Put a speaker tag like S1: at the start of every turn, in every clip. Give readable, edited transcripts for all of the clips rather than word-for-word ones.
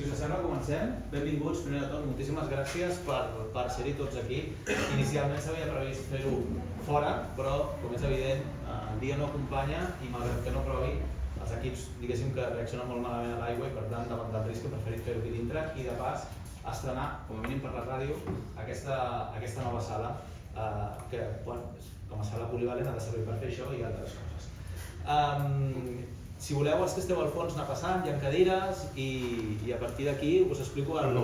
S1: Si us sembla, comencem. Benvinguts, primer de tot, moltíssimes gràcies per ser-hi tots aquí. Inicialment s'havia previst fer-ho fora, però, com és evident, el dia no acompanya i malgrat que no provi, els equips, diguéssim, que reaccionen molt malament a l'aigua i per tant, davant del risc, he preferit fer-ho aquí dintre i de pas estrenar, com a mínim per la ràdio, aquesta nova sala que, com a sala polivalent, ha de servir per fer això i altres coses. Si voleu, els que esteu al fons anar passant, hi ha cadires i a partir d'aquí us explico el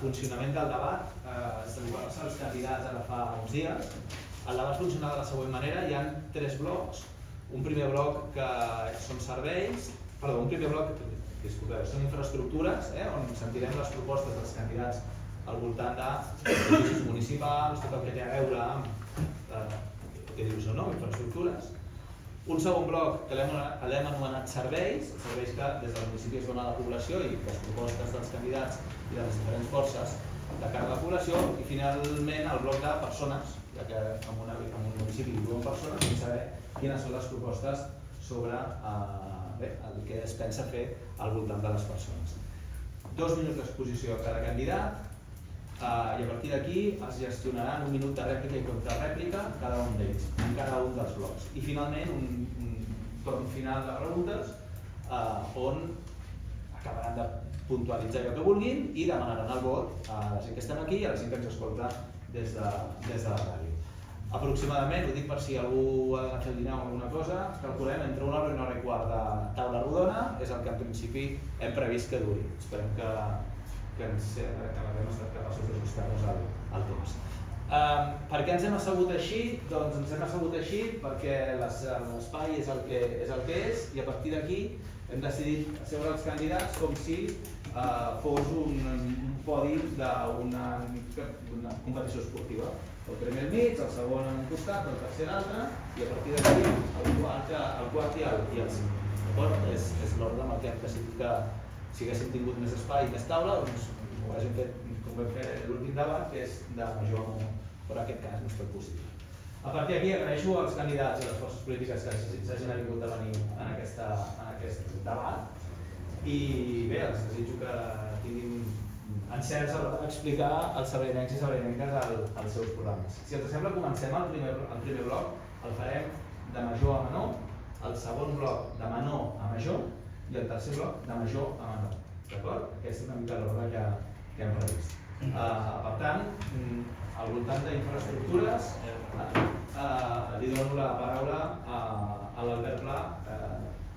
S1: funcionament del debat. Se li va passar als candidats ara fa uns dies. El debat funciona de la següent manera, hi ha 3 blocs. Un primer bloc que són serveis, perdó, un primer bloc, disculpeu, són infraestructures, on sentirem les propostes dels candidats al voltant d'edificis municipals, tot el que té a veure amb què dius o no, infraestructures. Un segon bloc que l'hem anomenat serveis, serveis que des del municipi es dona a la població i les propostes dels candidats i de les diferents forces de cara a la població, i finalment el bloc de persones, ja que en un municipi hi viuen persones, i saber quines són les propostes sobre el que es pensa fer al voltant de les persones. 2 minuts d'exposició a cada candidat, i a partir d'aquí es gestionaran 1 minut de rèplica i contrarèplica cada un d'ells, en cada un dels blocs. I finalment un torn final de preguntes on acabaran de puntualitzar allò que vulguin i demanaran el vot a la gent que estem aquí i a la gent que ens escolta des de la ràdio. Aproximadament, ho dic per si algú ha d'anar fer el dinar o alguna cosa, calculem entre 1 hora i 1 hora i quart de taula rodona, és el que en principi hem previst que duri. Esperem que haguem estat capaços d'ajustar-nos al temps. Per què ens hem assegut així? Doncs ens hem assegut així perquè l'espai és el que és i a partir d'aquí hem decidit asseure els candidats com si fos un podi d'una competició esportiva. El primer al mig, el segon a un costat, el tercer a l'altre i a partir d'aquí el quart i el cinquè. És l'ordre amb el que hem decidit que si haguéssim tingut més espai i més taula, doncs ho hàgim fet com vam fer l'últim debat, que és de major a menor, però en aquest cas no és tot possible. A partir d'aquí agraeixo als candidats i a les forces polítiques que s'hagin avingut a venir en aquest debat i bé, els desitjo que tinguin encerts a explicar als sabrinencs i sabrinenques els seus programes. Si els sembla, comencem el primer bloc, el farem de major a menor, el segon bloc de menor a major i el tercer bloc de major a menor. D'acord? Aquesta és una mica l'ordre que hem previst. Per tant, al voltant d'infraestructures, li dono la paraula a l'Albert Pla,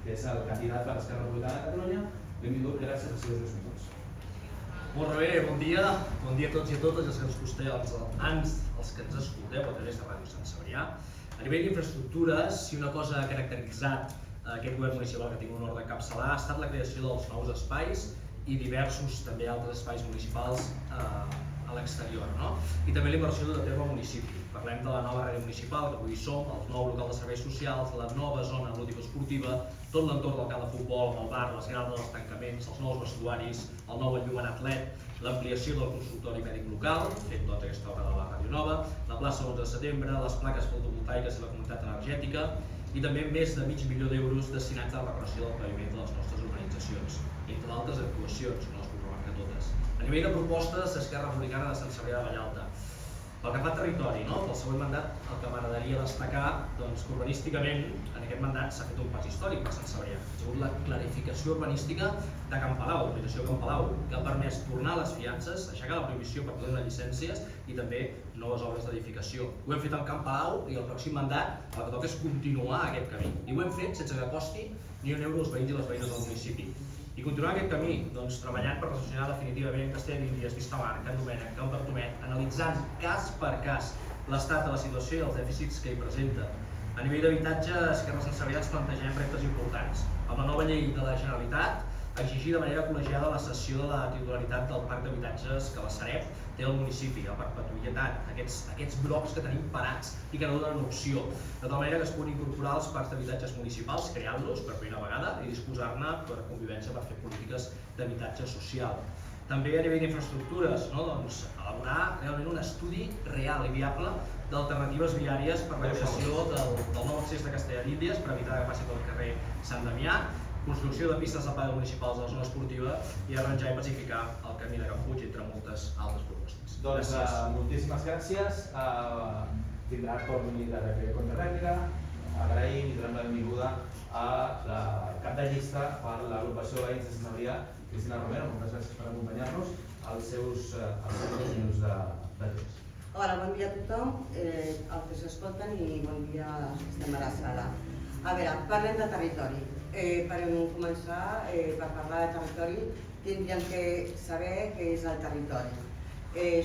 S1: que és el candidat per Esquerra Republicana de Catalunya. Benvingut, gràcies als seus 2 minuts.
S2: Molt bé, bon dia a tots i a totes, els que ens escolteu, els que ens escolteu a través de Ràdio Sant Cebrià. A nivell d'infraestructures, si una cosa ha caracteritzat aquest govern municipal que tinc l'honor d'encapçalar ha estat la creació dels nous espais i diversos també altres espais municipals a l'exterior, i també la inversió de terme al municipi. Parlem de la nova àrea municipal, que avui hi som, el nou local de serveis socials, la nova zona lúdico-esportiva, tot l'entorn del camp de futbol, el bar, les grades dels tancaments, els nous vestuaris, el nou enllumenat LED, l'ampliació del consultori mèdic local, fet tota aquesta obra de la Ràdio Nova, la plaça 11 de setembre, les plaques fotovoltaiques i la comunitat energètica, i també més de $500.000 destinats a la reparació del paviment de les nostres urbanitzacions, entre d'altres actuacions, no les puc remarcar totes. A nivell de propostes, Esquerra Republicana de Sant Cebrià de Vallalta. Pel que fa al territori, pel següent mandat, el que m'agradaria destacar que urbanísticament en aquest mandat s'ha fet un pas històric per Sant Cebrià. Ha sigut la clarificació urbanística de Can Palau, l'urbanizació Can Palau, que ha permès tornar les fiances, aixecar la prohibició per donar llicències i també noves obres d'edificació. Ho hem fet al Can Palau i el pròxim mandat el que toca és continuar aquest camí. I ho hem fet sense que costi ni un euro als veïns i les veïnes del municipi. I continuar aquest camí, treballant per resolucionar definitivament Castelldefels, Vistamarc, Can Domènec, Can Bertomet, analitzant cas per cas l'estat de la situació i els dèficits que hi presenta. A nivell d'habitatge, Esquerra Sant Cebrià ens plantegem reptes importants. Amb la nova llei de la Generalitat, exigir de manera col·legiada la cessió de la titularitat del parc d'habitatges que la Sareb té al municipi, a perpetuïtat, aquests blocs que tenim parats i que no donen opció, de tal manera que es puguin incorporar els parcs d'habitatges municipals, creant-los per primera vegada i disposar-ne per convivència per fer polítiques d'habitatge social. També a nivell d'infraestructures, elaborar realment un estudi real i viable d'alternatives viàries per la creació del nou accés de Castelldefels per evitar que passi pel carrer Sant Damià construcció de pistes de pàdel municipals a la zona esportiva i arranjar i pacificar el camí de Can Puig, entre moltes altres propostes.
S1: Doncs moltíssimes gràcies. Tindrà torn de rèplica. Agraïm i donem la benvinguda a la cap de llista per l'agrupació de veïns de Sant Cebrià, Cristina Romero. Moltes gràcies per acompanyar-nos als seus 2 minuts de temps.
S3: Hola, bon dia a tothom, els que s'escolten i bon dia als que estem a la sala. A veure, parlem de territori. Per començar, per parlar de territori, tindríem que saber què és el territori.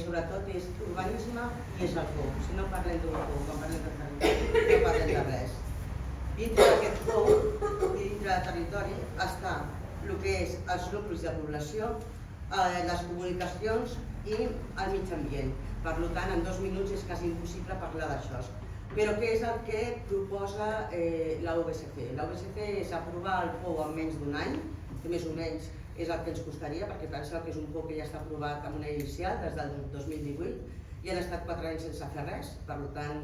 S3: Sobretot és urbanisme i és el pou. Si no parlem d'un pou, quan parlem de territori, no parlem de res. Dintre d'aquest pou i dintre del territori està el que és els nuclis de població, les comunicacions i el mig ambient. Per tant, en 2 minuts és quasi impossible parlar d'això. Però què és el que proposa la UBSC? La UBSC és aprovar el pou en menys d'1 any, que més o menys és el que ens costaria, perquè penseu que és un pou que ja està aprovat amb una inicial des del 2018 i han estat 4 anys sense fer res, per tant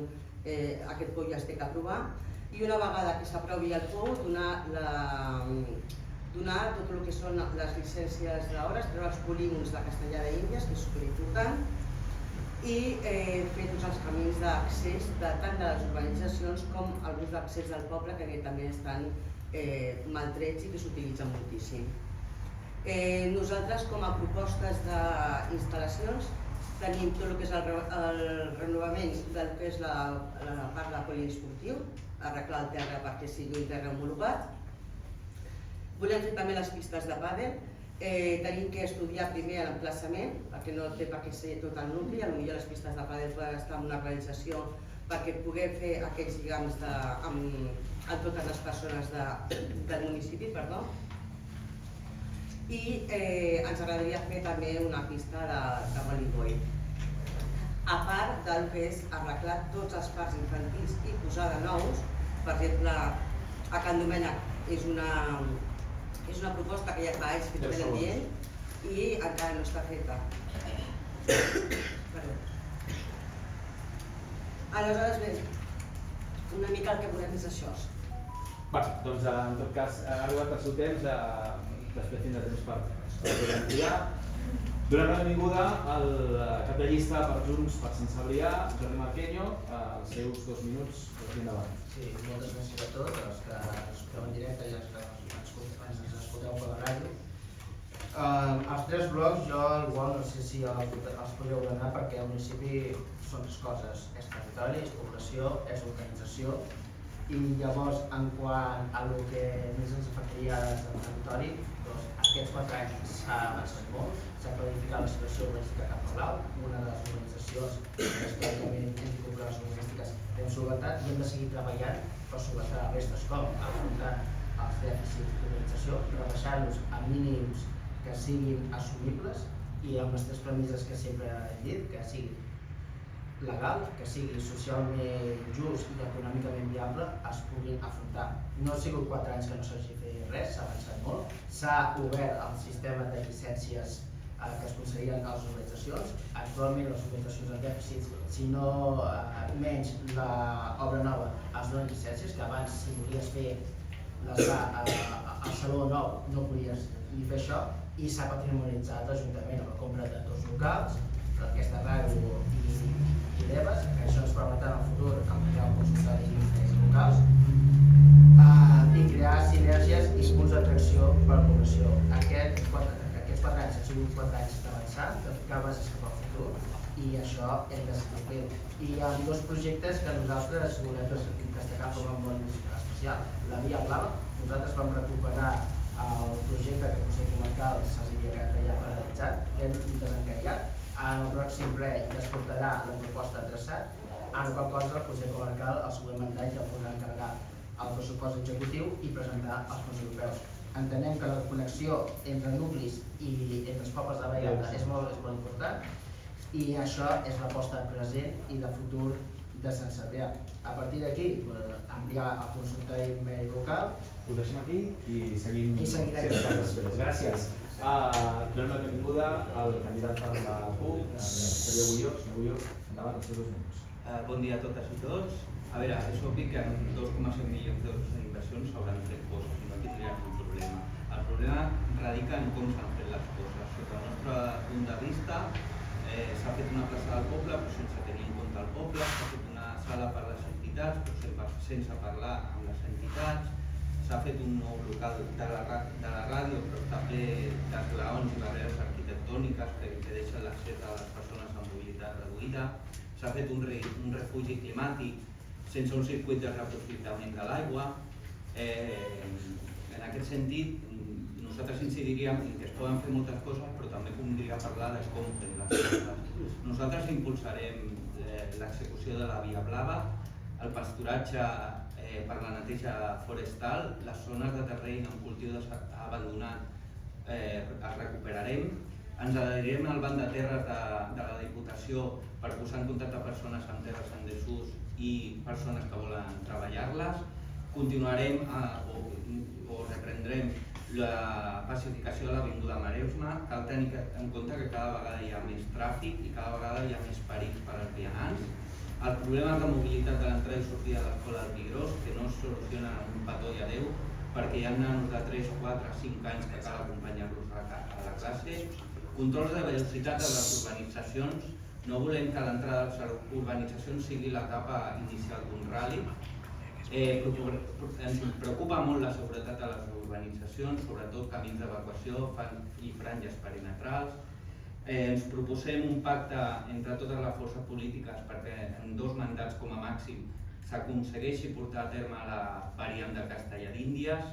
S3: aquest pou ja es té que aprovar. I una vegada que s'aprovi el pou, donar tot el que són les llicències d'hores, treure els polígons de Castellar d'Índies, que és superimportant, i fer tots els camins d'accés tant de les urbanitzacions com alguns d'accés del poble que també estan maltrets i que s'utilitzen moltíssim. Nosaltres, com a propostes d'instal·lacions, tenim tot el que és el renovament del que és la part de poliesportiu, arreglar el terra perquè sigui un terra homologat. Volem fer també les pistes de pàdel. Tenim que estudiar primer l'emplaçament, perquè no té per què ser tot el nucli, potser les pistes de pàdel poden estar en una organització perquè puguem fer aquests lligams amb totes les persones del municipi. I ens agradaria fer també una pista de voleibol. A part del que és arreglar tots els parcs infantils i posar de nous, per exemple, a Can Domènec és una proposta que ja fa anys que també l'hem dient i encara no està feta. Aleshores, bé, una mica el que volem és això.
S1: Doncs en tot cas, ha arribat el seu temps, després tindrà temps per poder ampliar. Donem la benvinguda al cap de llista per Junts per Sant Cebrià, Jordi Marqueño, els seus 2 minuts per aquí endavant.
S4: Sí, moltes gràcies a tots, els que ens escolteu en directe i els que ens escolteu per la ràdio. Els 3 blocs jo igual no sé si els podríeu ordenar perquè al municipi són 3 coses, és territori, és població, és organització i llavors en quant a el que més ens afectaria del territori, doncs aquests 4 anys s'ha avançat molt, s'ha planificat la situació urbanística cap a l'alt, una de les organitzacions que històricament hem incorporat les urbanístiques hem solventat i hem de seguir treballant per solventar les restes com afrontant els dèficits d'organització, rebaixar-los a mínims que siguin assumibles i amb les 3 premisses que sempre hem dit, que sigui legal, que sigui socialment just i econòmicament viable, es puguin afrontar. No ha sigut 4 anys que no s'hagi fet res, s'ha avançat molt, s'ha obert el sistema de llicències que es concedien a les organitzacions. Actualment les organitzacions amb dèficits, si no menys l'obra nova, es donen llicències, que abans si volies fer el saló nou no podies ni fer això, i s'ha patrimonialitzat l'Ajuntament amb la compra de 2 locals, aquesta ràdio i l'EVAS, que això ens permetrà en el futur ampliar el consultori i els locals i crear sinergies i punts d'atracció per a la població. Aquests 4 anys han sigut 4 anys d'avançar, de ficar bases cap al futur i això hem de seguir fent. I hi ha 2 projectes que nosaltres volem destacar com a molt especial. La Via Blava, nosaltres vam recuperar el projecte que el Consell Comarcal s'havia paralitzat, l'hem desencallat. En el pròxim ple ja es portarà la proposta de traçat, en el qual cosa el Consell Comarcal el següent mandat ja podrà encarregar el pressupost executiu i presentar els fons europeus. Entenem que la connexió entre nuclis i entre els pobles de Vallada és molt important i això és l'aposta present i de futur de Sant Cebrià. A partir d'aquí, ampliar el consultori mèdic local.
S1: Ho deixem aquí i seguim. Gràcies. Donem la benvinguda al candidat per la CUP, Xavier Bulló. Senyor Bulló, endavant, els seus 2 minuts.
S5: Bon dia a totes i tots. A veure, és obvi que amb 2,7 milions d'euros en inversions s'hauran tret coses i no tindríem uns problema. El problema radica en com s'han fet les coses. Sota el nostre punt de vista, s'ha fet una plaça del poble però sense tenir en compte el poble, s'ha fet una sala per a les entitats però sense parlar amb les entitats, s'ha fet un nou local de la ràdio però també d'esglaons i barreres arquitectòniques que impedeixen l'accés a les persones amb mobilitat reduïda, s'ha fet un refugi climàtic sense un circuit de reaprofitament de l'aigua. En aquest sentit, nosaltres incidiríem en que es poden fer moltes coses, però també convindria parlar de com fem les coses. Nosaltres impulsarem l'execució de la Via Blava, el pasturatge per la neteja forestal, les zones de terreny amb cultiu abandonat es recuperarem, ens adherirem al banc de terres de la Diputació per posar en contacte persones amb terres en desús i persones que volen treballar-les, continuarem o reprendrem la pacificació de l'Avinguda Maresme. Cal tenir en compte que cada vegada hi ha més tràfic i cada vegada hi ha més perills per als vianants. El problema de mobilitat de l'entrada i sortida de l'escola del Pigrós, que no es soluciona amb un petó i adeu, perquè hi ha nanos de 3, 4, 5 anys que cal acompanyar-los a la classe. Controls de velocitat de les urbanitzacions. No volem que l'entrada de les urbanitzacions sigui l'etapa inicial d'un ral·li. Ens preocupa molt la seguretat de les urbanitzacions, sobretot camins d'evacuació i franges perimetrals. Ens proposem un pacte entre totes les forces polítiques perquè en 2 mandats com a màxim s'aconsegueixi portar a terme la variant de Castellar d'Índies.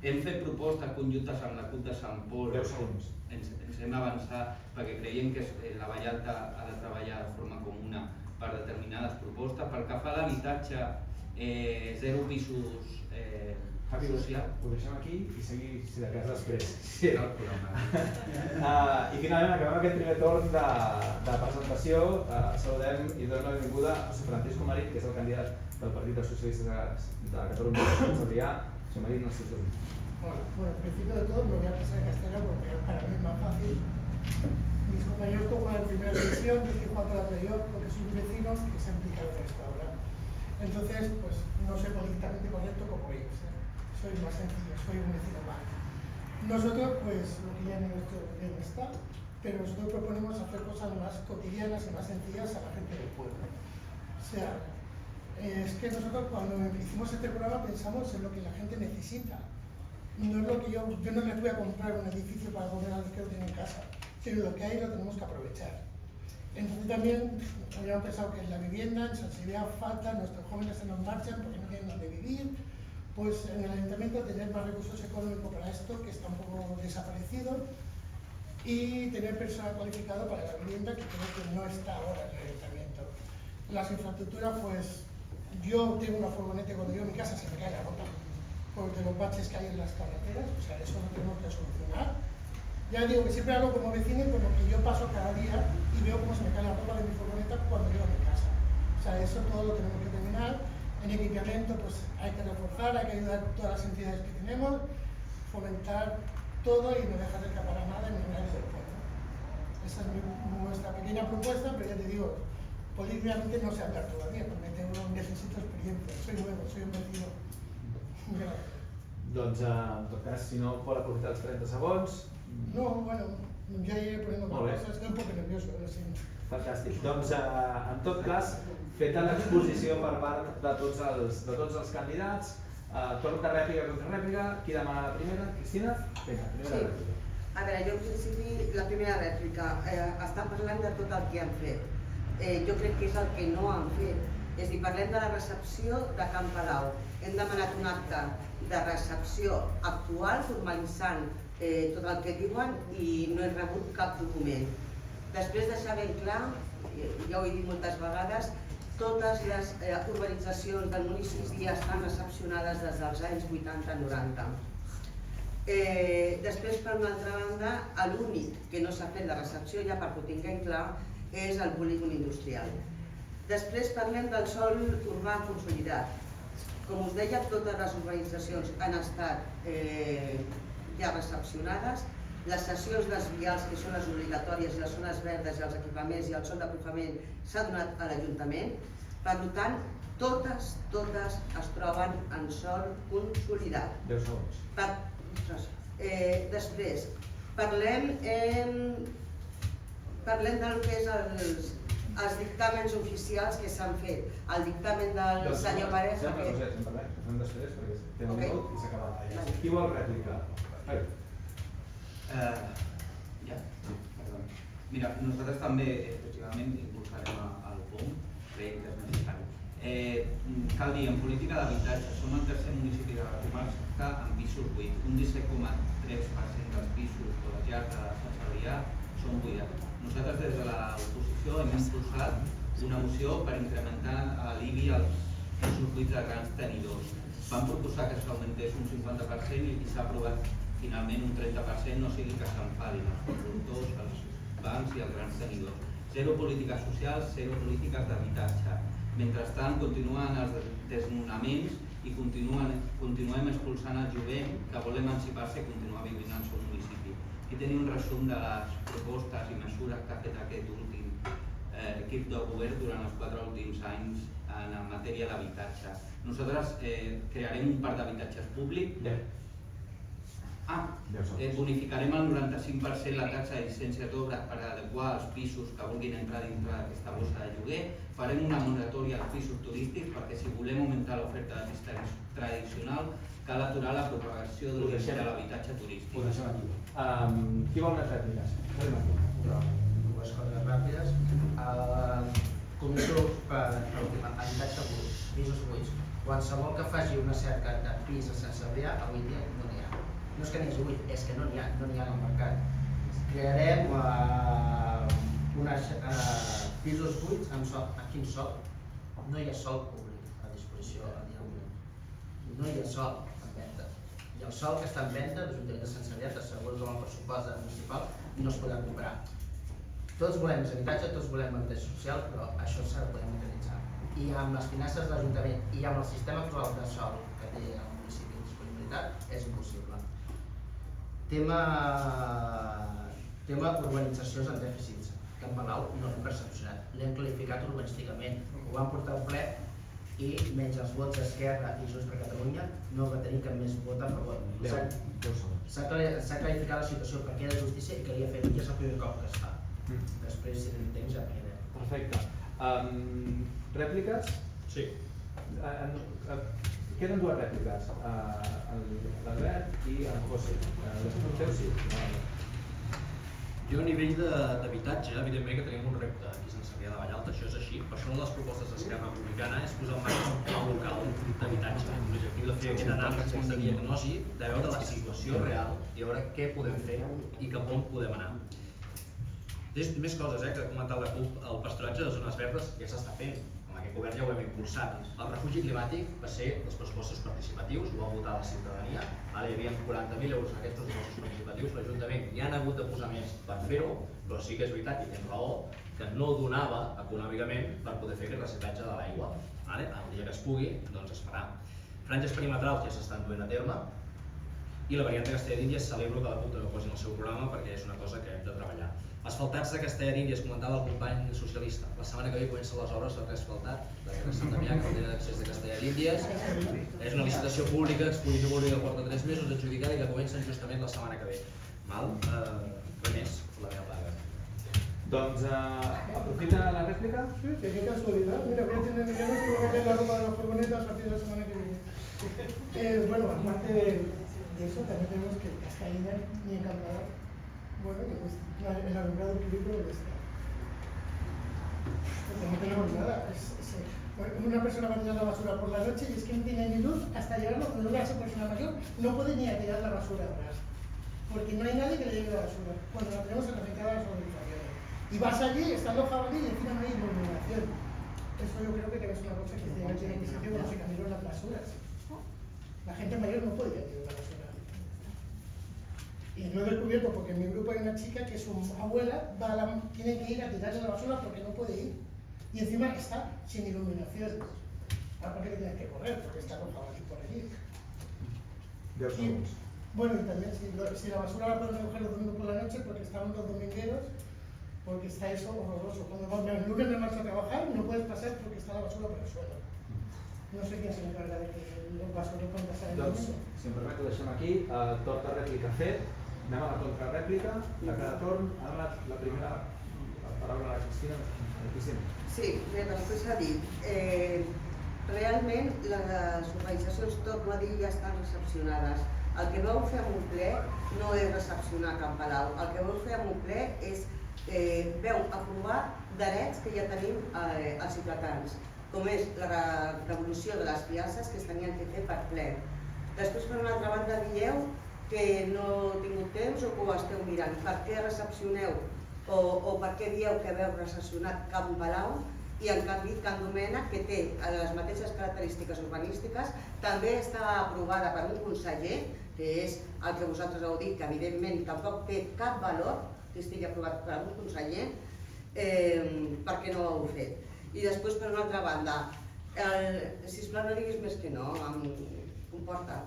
S5: Hem fet propostes conjuntes amb la CUP de Sant Pol.
S1: 10 segons.
S5: Ens hem avançat perquè creiem que la Vallalta ha de treballar de forma comuna per determinades propostes. Pel que fa a l'habitatge, 0 pisos social.
S1: Ho deixem aquí i seguim, si de cas, després. Sí, era el programa. I finalment acabem aquest primer torn de presentació. Saludem i donem la benvinguda a José Francisco Marín, que és el candidat del Partit dels Socialistes de Catalunya. José Marín, no sé si
S6: Hola, bueno, al principio de todo me voy a pasar en castellano porque para mí es más fácil. Mis compañeros toman en primera división, yo estoy jugando la playoff porque soy un vecino que se ha implicado en esto ahora. Entonces, pues no soy políticamente correcto como ellos. Soy más sencillo, soy un vecino más. Nosotros, pues, lo que ya en nuestro bien está, pero nosotros proponemos hacer cosas más cotidianas y más sencillas a la gente del pueblo. O sea, es que nosotros cuando hicimos este programa pensamos en lo que la gente necesita. No es lo que yo no les voy a comprar un edificio para poner a los que lo tienen en casa, sino lo que hay lo tenemos que aprovechar. Entonces también habíamos pensado que en la vivienda, en San Silvia falta, nuestros jóvenes se nos marchan porque no tienen donde vivir, pues en el ayuntamiento tener más recursos económicos para esto, que está un poco desaparecido, y tener personal cualificado para la vivienda, que creo que no está ahora en el ayuntamiento. Las infraestructuras, pues yo tengo una furgoneta y cuando yo en mi casa se me cae la ropa de los baches que hay en las carreteras, o sea, eso lo tenemos que solucionar. Ya digo que siempre hablo como vecino y por lo que yo paso cada día y veo cómo se me cae la ropa de mi furgoneta cuando llego a mi casa. O sea, eso todo lo tenemos que terminar. En equipamiento, pues hay que reforzar, hay que ayudar a todas las entidades que tenemos, fomentar todo y no dejar de escapar a nada en el área del pueblo. Esa es nuestra pequeña propuesta, pero ya te digo, políticamente no sé hablar todavía, porque necesito experiencia, soy nuevo, soy un vecino.
S1: Doncs, en tot cas, si no vol aprofitar els 30 segons...
S6: No, bueno, ya iré poniendo más cosas, estoy un poco nervioso, lo siento.
S1: Fantàstic. Doncs, en tot cas, feta l'exposició per part de tots els candidats, torn de rèplica contra rèplica. Qui demana la primera? Cristina? Vinga, primera rèplica.
S3: A veure, jo en principi, la primera rèplica, està parlant de tot el que han fet. Jo crec que és el que no han fet. És a dir, parlem de la recepció de Can Palau. Hem demanat un acte de recepció actual, formalitzant tot el que diuen i no hem rebut cap document. Després deixar ben clar, ja ho he dit moltes vegades, totes les urbanitzacions del municipi ja estan recepcionades des dels anys 80-90. Després, per una altra banda, l'únic que no s'ha fet la recepció, ja perquè ho tinguem clar, és el polígon industrial. Després parlem del sòl urbà consolidat. Com us deia, totes les urbanitzacions han estat ja recepcionades. Les cessions dels vials, que són les obligatòries, i les zones verdes i els equipaments i el sòl d'aprofament s'ha donat a l'Ajuntament. Per tant, totes es troben en sòl consolidat.
S1: 10 segons.
S3: Ostres. Després, parlem del que és els dictàmens oficials que s'han fet. El dictamen del senyor Parés...
S1: Ja, però ja, ho fem després, perquè té un minut i s'ha acabat. Qui vol rèplica?
S5: Ja? Perdó. Mira, nosaltres també, efectivament, impulsarem el POM, creiem que és necessari. Cal dir, en política d'habitatge, som el tercer municipi de la comarca amb pisos buits. Un 17,3% dels pisos de les llars de Sant Cebrià són buidats. Nosaltres des de l'oposició hem impulsat una moció per incrementar l'IBI als pisos buits de grans tenidors. Vam proposar que s'augmentés un 50% i s'ha aprovat finalment un 30%, no sigui que s'enfadin els productors, els bancs i els grans tenidors. Zero polítiques socials, zero polítiques d'habitatge. Mentrestant, continuen els desnonaments i continuem expulsant el jovent que vol emancipar-se i continuar vivint al seu municipi. Aquí tenim un resum de les propostes i mesures que ha fet aquest últim equip de govern durant els 4 últims anys en matèria d'habitatge. Nosaltres crearem un parc d'habitatges públic. Bonificarem el 95% la taxa de llicència d'obres per adequar els pisos que vulguin entrar dintre d'aquesta bossa de lloguer. Farem una moratòria als pisos turístics perquè si volem augmentar l'oferta de pis tradicional cal aturar la propagació de l'habitatge turístic.
S1: Ho deixem aquí. Qui vol més rèpliques?
S4: Dues coses ràpides. Comissió per habitatge buit, pisos buits. Qualsevol que faci una cerca de pis a Sant Cebrià, avui dia no n'hi ha. No és que n'hi hagi buit, és que no n'hi ha al mercat. Crearem pisos buits amb sol. A quin sol? No hi ha sol públic a disposició a dia d'avui. No hi ha sol en venda. I el sol que està en venda, l'Ajuntament de Sant Cebrià, segons el pressupost municipal, no es podrà comprar. Tots volem més habitatge, tots volem habitatge social, però això s'ha de poder mecanitzar. I amb les finances de l'Ajuntament i amb el sistema actual de sol que té el municipi de disponibilitat, és impossible. Tema urbanitzacions en dèficits. Can Palau no l'hem percepcionat, l'hem qualificat urbanísticament. Ho vam portar al ple i menys els vots d'Esquerra i Junts per Catalunya no va tenir cap més vot a favor. S'ha clarificat la situació perquè era justícia i calia fer-ho, i és el primer cop que es fa. Després, si tenim temps, ja parlarem.
S1: Perfecte. Rèpliques?
S2: Sí.
S1: Queden dues rèpliques, l'Albert i en José. L'escolteu, sí.
S2: Jo a nivell d'habitatge, evidentment que tenim un repte aquí a Sant Cebrià de Vallalta, això és així. Per això una de les propostes d'Esquerra Republicana és posar en marxa un pla local d'habitatge, amb l'objectiu de fer aquesta anàlisi, aquesta diagnosi, de veure la situació real i veure què podem fer i cap on podem anar. Més coses que ha comentat la CUP, el pasturatge de zones verdes ja s'està fent. Amb aquest govern ja ho hem impulsat. El refugi climàtic va ser dels pressupostos participatius, ho va votar la ciutadania. Ara hi havia 40.000 euros en aquests pressupostos participatius. L'Ajuntament ja han hagut de posar més per fer-ho, però sí que és veritat i tens raó que no donava econòmicament per poder fer aquest reciclatge de l'aigua. El dia que es pugui, doncs es farà. Franges perimetrals ja s'estan duent a terme i la variant de Castella d'Índies celebro que la CUP també ho posi en el seu programa perquè és una cosa que hem de treballar. Asfaltats de Castella d'Índies, comentava el company socialista. La setmana que ve comencen les obres del reasfaltat de Guerra Sant Damià, carretera d'accés de Castella d'Índies. És una licitació pública, exposició pública que porta 3 mesos adjudicada i que comencen justament la setmana que ve. Res més, la meva plaga.
S1: Doncs aprofita la rèplica.
S6: Sí, qué casualidad. Mira, voy a tener millones y voy a meter la ropa de la furgoneta a partir de la semana que viene. Bueno, aparte de eso, también tenemos que Cascaína ni Encantada, bueno, el alumbrado público del Estado. Porque no tenemos nada. Una persona va a tirar la basura por la noche y es que no tiene ni luz hasta llegar donde una persona mayor no puede ni a tirar la basura atrás. Porque no hay nadie que le lleve la basura. Cuando la tenemos atraficada a las organizaciones. Y vas allí, están los jabalíes y encima no hay iluminación. Eso yo creo que es una cosa que tiene que ser cuando se cambiaron las basuras. La gente mayor no puede tirar la basura. Y lo he descubierto porque en mi grupo hay una chica que su abuela tiene que ir a tirarle la basura porque no puede ir. Y encima está sin iluminación. Aparte que tienes que correr porque está con jabalí por allí. Bueno, y también si la basura la pueden recoger los domingos por la noche porque estaban los domingueros, porque está eso horroroso. Cuando el lunes me marcho a trabajar no puedes pasar porque está la basura por el suelo. No sé quién se encarga de que el vaso no pueda pasar en el
S1: Doncs,
S6: domingo.
S1: si em permet, ho deixem aquí. Torn de rèplica fet. Anem a la contrarèplica de cada torn. Ara la primera paraula a la Cristina. Cristina.
S3: Sí, bé, després s'ha dit. Realment, les organitzacions, torno a dir, ja estan recepcionades. El que vau fer amb un ple no és recepcionar Can Palau. El que vau fer amb un ple és veu aprovar drets que ja tenim els ciutadans, com és la devolució de les fiances que es tenien que fer per ple. Després, per una altra banda, dieu que no heu tingut temps o que ho esteu mirant. Per què recepcioneu o per què dieu que veu recepcionat Can Palau i en canvi Can Domènec, que té les mateixes característiques urbanístiques, també està aprovada per un conseller, que és el que vosaltres heu dit, que evidentment tampoc té cap valor que estigui aprovat per un conseller, per què no ho heu fet? I després, per una altra banda, sisplau no diguis més que no, em comporta.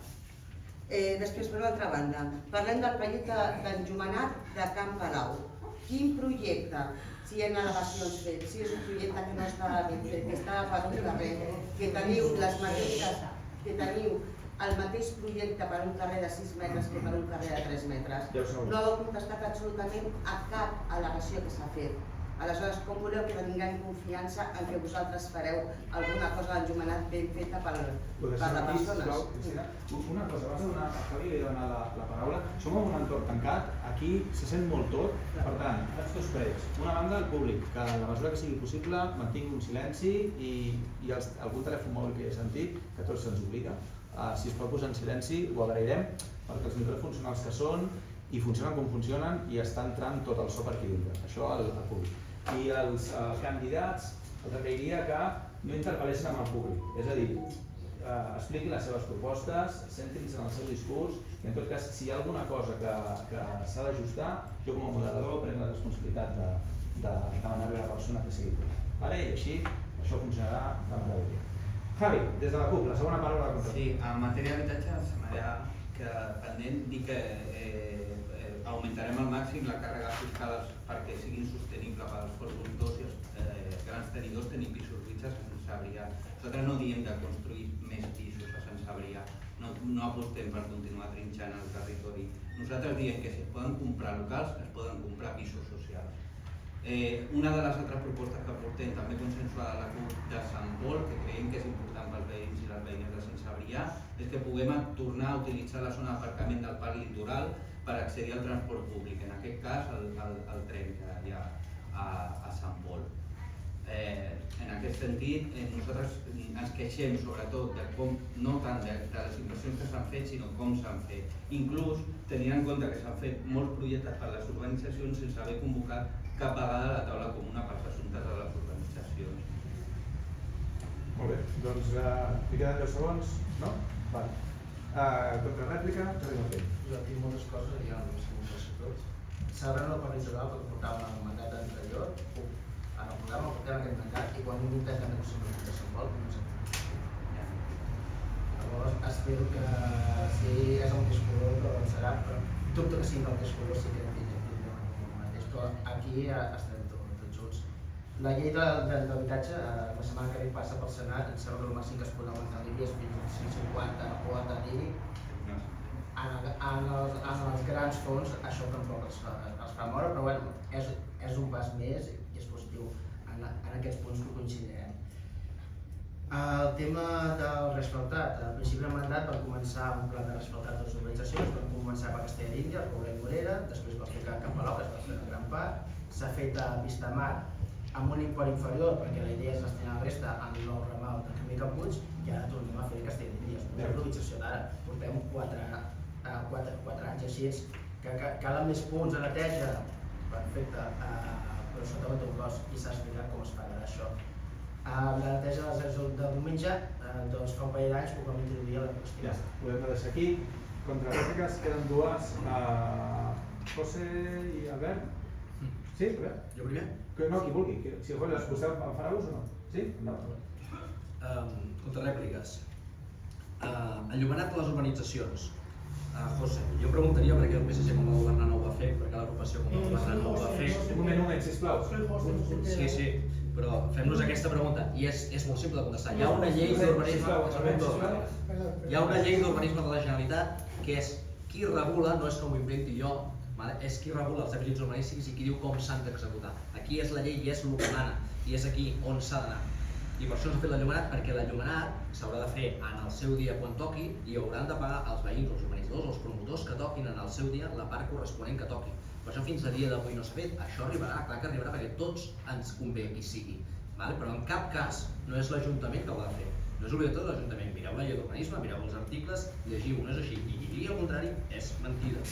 S3: Després, per una altra banda, parlem del projecte d'enllumenat de Can Palau. Quin projecte? Si hi ha al·legacions fetes, si és un projecte que no està ben fet, que està per un carrer, que teniu les mateixes, que teniu el mateix projecte per un carrer de 6 metres que per un carrer de 3 metres. No heu contestat absolutament a cap al·legació que s'ha fet. Aleshores, com voleu que tinguem confiança en que vosaltres fareu alguna cosa d'enllumenat ben feta per les persones?
S1: Una cosa, abans de donar a Javi li he donat la paraula. Som en un entorn tancat, aquí se sent molt tot, per tant, faig dos pregs. Una banda, el públic, que en la mesura que sigui possible mantingui un silenci i algun telèfon mòbil que he sentit, que tots se'ns obliga, si es pot posar en silenci ho agrairem, perquè els micròfons són els que són i funcionen com funcionen i està entrant tot el so per aquí dintre. Això al públic. I els candidats els agrairia que no interpel·lessin amb el públic, és a dir, expliquin les seves propostes, centrin-se en el seu discurs i en tot cas, si hi ha alguna cosa que s'ha d'ajustar, jo com a moderador prenc la responsabilitat de demanar-li a la persona que sigui. I així això funcionarà de meravella. Javi, des de la CUP, la segona paraula de control.
S5: Sí, en matèria d'habitatge se m'ha quedat pendent dir que augmentarem al màxim la càrrega fiscal perquè siguin sostenibles pels productors i els grans tenidors tenir pisos buits a Sant Cebrià. Nosaltres no diem de construir més pisos a Sant Cebrià, no apostem per continuar trinxant el territori. Nosaltres diem que si es poden comprar locals, es poden comprar pisos socials. Una de les altres propostes que portem, també consensuada a la CUP de Sant Pol, que creiem que és important pels veïns i les veïnes de Sant Cebrià, és que puguem tornar a utilitzar la zona d'aparcament del parc litoral per accedir al transport públic, en aquest cas el tren que hi ha a Sant Pol. En aquest sentit, nosaltres ens queixem sobretot de com, no tant de les inversions que s'han fet, sinó com s'han fet. Inclús tenint en compte que s'han fet molts projectes per les urbanitzacions sense haver convocat cap vegada la taula comuna pels assumptes de les urbanitzacions.
S1: Molt bé, doncs li queden 10 segons, no? Vale. Contrarèplica, Jordi Martí.
S4: Jo tinc moltes coses i ja no sé com ser tots. Celebrant el Parc Litoral perquè portava el mandat anterior, en el programa portem aquest mandat i quan un intenta negociar amb el Sant Pol, no sé. Llavors espero que si és el mateix color que avançarà, però dubto que sigui el mateix color sí que tindrem el mateix, però aquí estarem tots junts. La llei d'habitatge, la setmana que ve passa pel Senat, em sembla que el màxim que es pot augmentar l'IBI és fins als 150 o a tenir. En els grans fons això tampoc els fa moure, però bueno, és un pas més i és positiu en aquests punts que coincidirem. El tema del reasfaltat. Al principi del mandat vam començar amb un pla de reasfaltat de les urbanitzacions, vam començar per Castella d'Índia, el Poblet Morera, després vam fer Can Palau, que es va fer una gran part, s'ha fet a Vistamar amb un import inferior perquè la idea és destinar la resta en el nou ramal de Camí Cap Puig i ara tornem a fer Castella d'Índia. És una improvisació d'ara, portem 4 anys així, que calen més punts de neteja, perfecte, però sota un cost i s'ha explicat com es pagarà això. La neteja de les 0 de diumenge, doncs fa un parell d'anys que ho vam introduir a la qüestió.
S1: Ja, podem deixar aquí. Contrarèpliques, queden dues. José i Albert? Sí, Albert?
S2: Jo primer?
S1: No, qui vulgui. Si vostè en farà ús o no? Sí? Endavant.
S2: Contrarèpliques. Enllumenat de les urbanitzacions. José, jo preguntaria perquè el PSC com va governar no ho va fer, perquè l'agrupació com va governar no ho va fer.
S1: Un moment, sisplau.
S2: Sí. però fem-nos aquesta pregunta, i és molt simple de contestar. Hi ha una llei d'urbanisme de la Generalitat que és qui regula, no és que m'ho inventi jo, és qui regula els dèficits urbanístics i qui diu com s'han d'executar. Aquí és la llei i és el que mana, i és aquí on s'ha d'anar. I per això s'ha fet l'enllumenat, perquè l'enllumenat s'haurà de fer en el seu dia quan toqui i hauran de pagar els veïns, els urbanitzadors, els promotors que toquin en el seu dia la part corresponent que toqui. Per això fins a dia d'avui no s'ha fet. Això arribarà, clar que arribarà, perquè tots ens convé que hi sigui. Però en cap cas no és l'Ajuntament que ho ha de fer. No és obligatori l'Ajuntament. Mireu la llei d'urbanisme, mireu els articles, llegiu, no és així. I qui digui el contrari és mentida.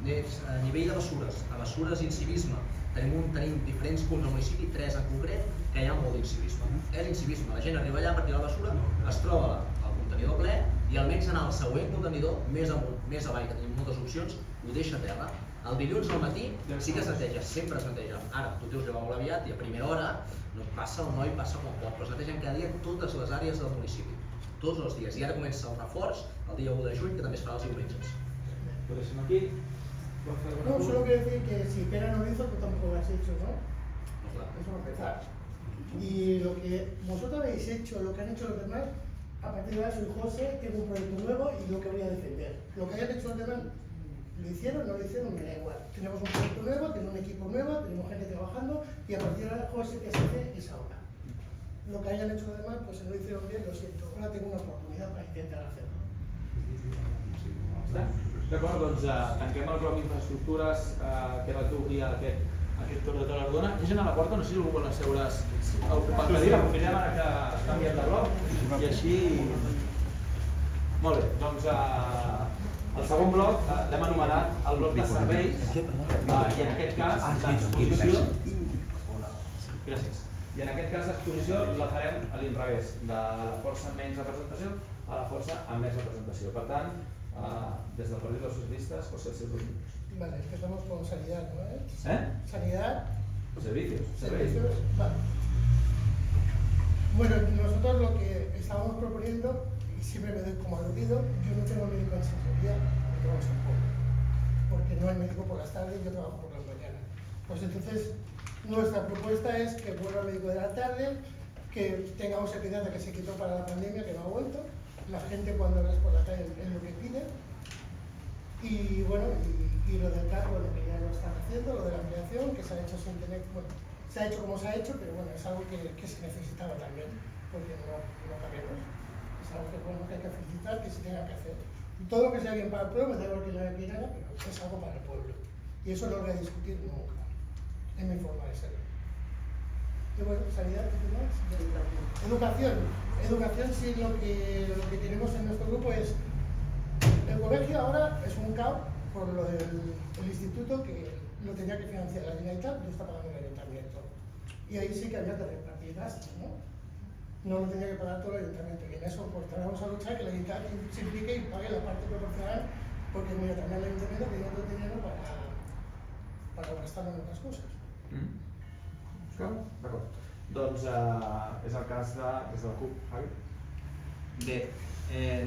S2: A nivell de bessures, a bessures i incivisme, tenim diferents punts al municipi, 3 en concret, que hi ha molt d'incivisme. És incivisme, la gent arriba allà per tirar la bessura, es troba al contenidor ple i almenys anar al següent contenidor, més amunt, més avall, que tenim moltes opcions, ho deixa a terra. El dilluns al matí sí que es neteja, sempre es neteja. Ara, tu teus llevar molt aviat i a primera hora no passa el noi, passa quan pot, però es netegen cada dia totes les àrees del municipi, tots els dies. I ara comença el reforç el dia 1 de juny, que també es farà els diumenges.
S1: Lo deixem aquí.
S6: No, solo quiero decir que si Pera no lo hizo, tú tampoco lo has hecho, ¿no? Eso va a empezar. Y lo que vosotros habéis hecho, lo que han hecho los demás, a partir de ahora soy José, tengo un proyecto nuevo y lo que voy a defender. Lo que hayan hecho los demás, lo hicieron, no lo hicieron, me da igual. Tenemos un proyecto nuevo, tenemos un equipo nuevo, tenemos gente trabajando y a partir de ahora José que se hace es ahora. Lo que hayan hecho los demás, pues si no lo hicieron bien, lo siento. Ahora tengo una oportunidad para intentar hacerlo.
S1: D'acord, doncs tanquem el bloc d'infraestructures que era el que obria aquest torn de taula rodona. Hi ha gent a la porta, no sé si algú vol asseure's a ocupar la cadira, aprofitem ara que has canviat de bloc i així... Molt bé, doncs el segon bloc l'hem anomenat el bloc de serveis i en aquest cas l'exposició... Gràcies. I en aquest cas l'exposició la farem a l'inrevés, de la força amb menys representació a la força amb més representació. Per tant, des del Partit dels Socialistes, José Silvio.
S6: Vale, empezamos con sanidad, ¿no?
S1: Sanidad. Servicios.
S6: Vale. Bueno, nosotros lo que estábamos proponiendo, y siempre me doy como aludido, yo no tengo médico en asesoría, me trabajo en poco, porque no hay médico por las tardes, yo trabajo por las mañanas. Pues entonces, nuestra propuesta es que vuelva el médico de la tarde, que tengamos evidencia que se quitó para la pandemia, que no ha vuelto. La gente cuando ves por la calle es lo que pide. Y bueno, y lo del cargo, lo que ya lo están haciendo, lo de la ampliación, que se ha hecho sin tener, bueno, se ha hecho como se ha hecho, pero bueno, es algo que se necesitaba también, porque no cabemos. Es algo que, bueno, que hay que felicitar, que se tenga que hacer. Todo lo que sea bien para el pueblo, me da igual que la que haga, pero es algo para el pueblo. Y eso no lo voy a discutir nunca, es mi forma de ser. Y bueno, sanidad, ¿qué más? Educación sí, lo que tenemos en nuestro grupo es, el colegio ahora es un caos por lo del instituto que lo tenía que financiar la Generalitat, lo está pagando el ayuntamiento. Y ahí sí que había que repartir gastos, ¿no? No lo tenía que pagar todo el ayuntamiento, y en eso pues vamos a luchar que la Generalitat se implique y pague la parte proporcional, porque mira, también el ayuntamiento tiene otro dinero para gastarlo en otras cosas.
S1: D'acord. Doncs és el cas des de la CUP. Javi?
S5: Bé,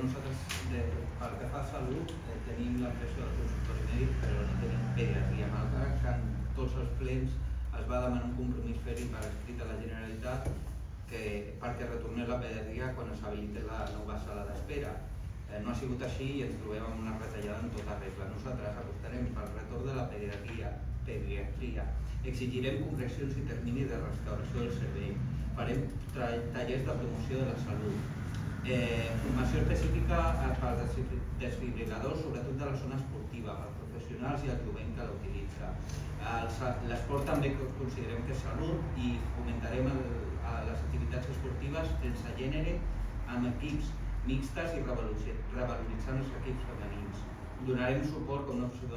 S5: nosaltres pel que fa a salut tenim l'ampliació del consultori mèdic, però no tenim pediatria. Malgrat que en tots els plens es va demanar un compromís fer-hi per escrit a la Generalitat perquè retornés la pediatria quan s'habilités la nova sala d'espera. No ha sigut així i ens trobem amb una retallada en tota regla. Nosaltres apostarem pel retorn de la pediatria. Exigirem concrecions i terminis de restauració del servei. Farem tallers de promoció de la salut. Formació específica pels desfibriladors, sobretot de la zona esportiva, pels professionals i el jovent que l'utilitza. L'esport també considerem que és salut i fomentarem les activitats esportives sense gènere amb equips mixtes i revaloritzant els equips femenins. Donarem suport, com no pot ser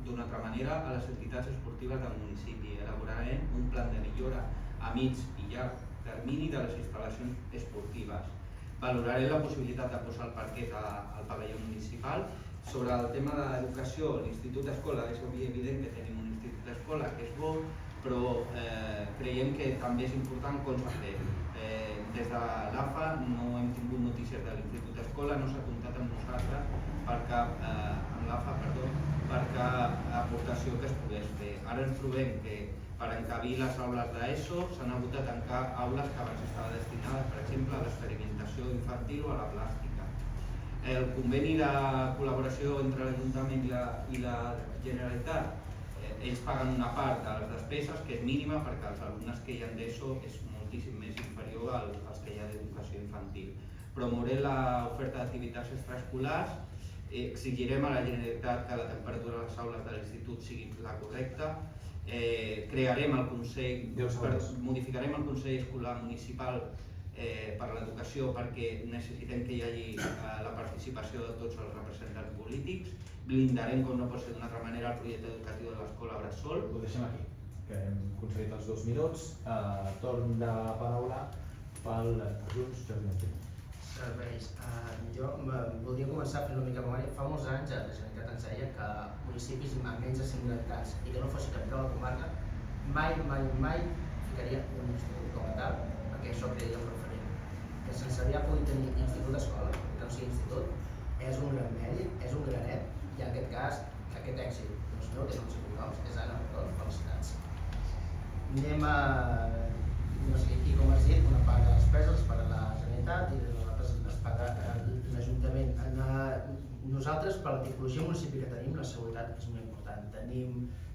S5: d'una altra manera, a les entitats esportives del municipi. Elaborarem un plan de millora a mig i llarg termini de les instal·lacions esportives. Valorarem la possibilitat de posar el parquet al pavelló municipal. Sobre el tema de l'educació, l'Institut Escola, és evident que tenim un Institut Escola que és bo, però creiem que també és important com s'ha fet. Des de l'AFA no hem tingut notícies de l'Institut Escola, no s'ha comptat amb nosaltres perquè amb l'AFA, per aportació que es pogués fer. Ara ens trobem que per encabir les aules d'ESO s'han hagut de tancar aules que abans estaven destinades, per exemple, a l'experimentació infantil o a la plàstica. El conveni de col·laboració entre l'Ajuntament i la Generalitat, ells paguen una part de les despeses, que és mínima perquè els alumnes que hi ha d'ESO és moltíssim més inferior als que hi ha d'educació infantil. Promourem l'oferta d'activitats extraescolars, exigirem a la Generalitat que la temperatura de les aules de l'institut sigui la correcta, crearem el Consell, modificarem el Consell Escolar Municipal per l'educació perquè necessitem que hi hagi la participació de tots els representants polítics, blindarem, com no pot ser d'una altra manera, el projecte educatiu de l'escola Bressol.
S1: Ho deixem aquí, que hem aconseguit els 2 minuts. Torn de paraula pel Junts, Jordi Martínez.
S4: Serveis. Jo voldria començar fent una mica memòria. Fa molts anys la Generalitat ens deia que municipis amb menys de 5.000 habitants i que no fos capital de la comarca mai ficaria un institut com a tal, perquè això creia un referent. Que Sant Cebrià pugui tenir institut d'escola, que no sigui institut, és un gran mèrit, és un granet, i en aquest cas, aquest èxit, doncs no té noms i cognoms, és Anna Martón, felicitats. Anem a... I com has dit, una part de les despeses per a la Generalitat i nosaltres es paga l'Ajuntament. Nosaltres, per la tipologia municipi que tenim, la seguretat és molt important. Tenim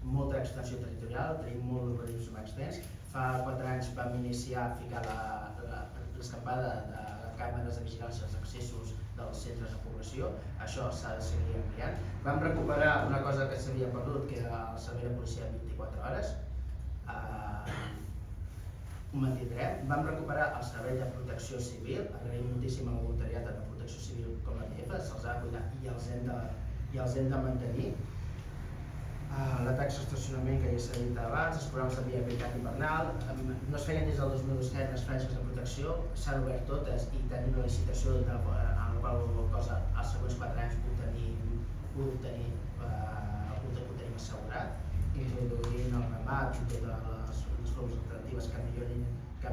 S4: molta extensió territorial, tenim molt urbanisme extens. Fa 4 anys vam iniciar a ficar l'escampada de càmeres de vigilància als accessos dels centres de població. Això s'ha de seguir ampliant. Vam recuperar una cosa que s'havia perdut, que era el servei de policia 24 hores. Ho mantindrem. Vam recuperar el servei de protecció civil, agraïm moltíssim al voluntariat de protecció civil com a TF, se'ls ha cuidat i els hem de mantenir. La taxa d'estacionament que ja s'ha dit abans, els programes de viabilitat hivernal, no es feien des del 2017 les franges de protecció, s'han obert totes i tenim la licitació en la qual cosa els següents 4 anys ho tenim assegurat, introduint el ramat i totes les formes alternatives que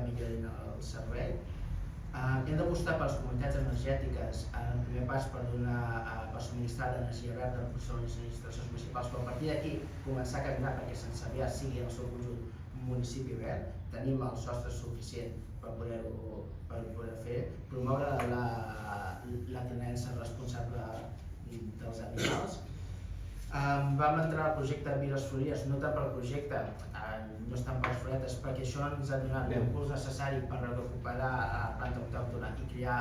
S4: millorin el servei. Hem d'apostar per les comunitats energètiques, en primer pas per subministrar l'energia verda per les administracions municipals, però a partir d'aquí començar a caminar perquè Sant Cebrià sigui en el seu conjunt un municipi verd. Tenim el sostre suficient per poder fer, promoure la tinença responsable dels animals. Vam entrar al projecte Viles Florides, no tant pel projecte, no és tant pels floretes, perquè això ens ha donat l'impuls necessari per recuperar la planta autòctona i crear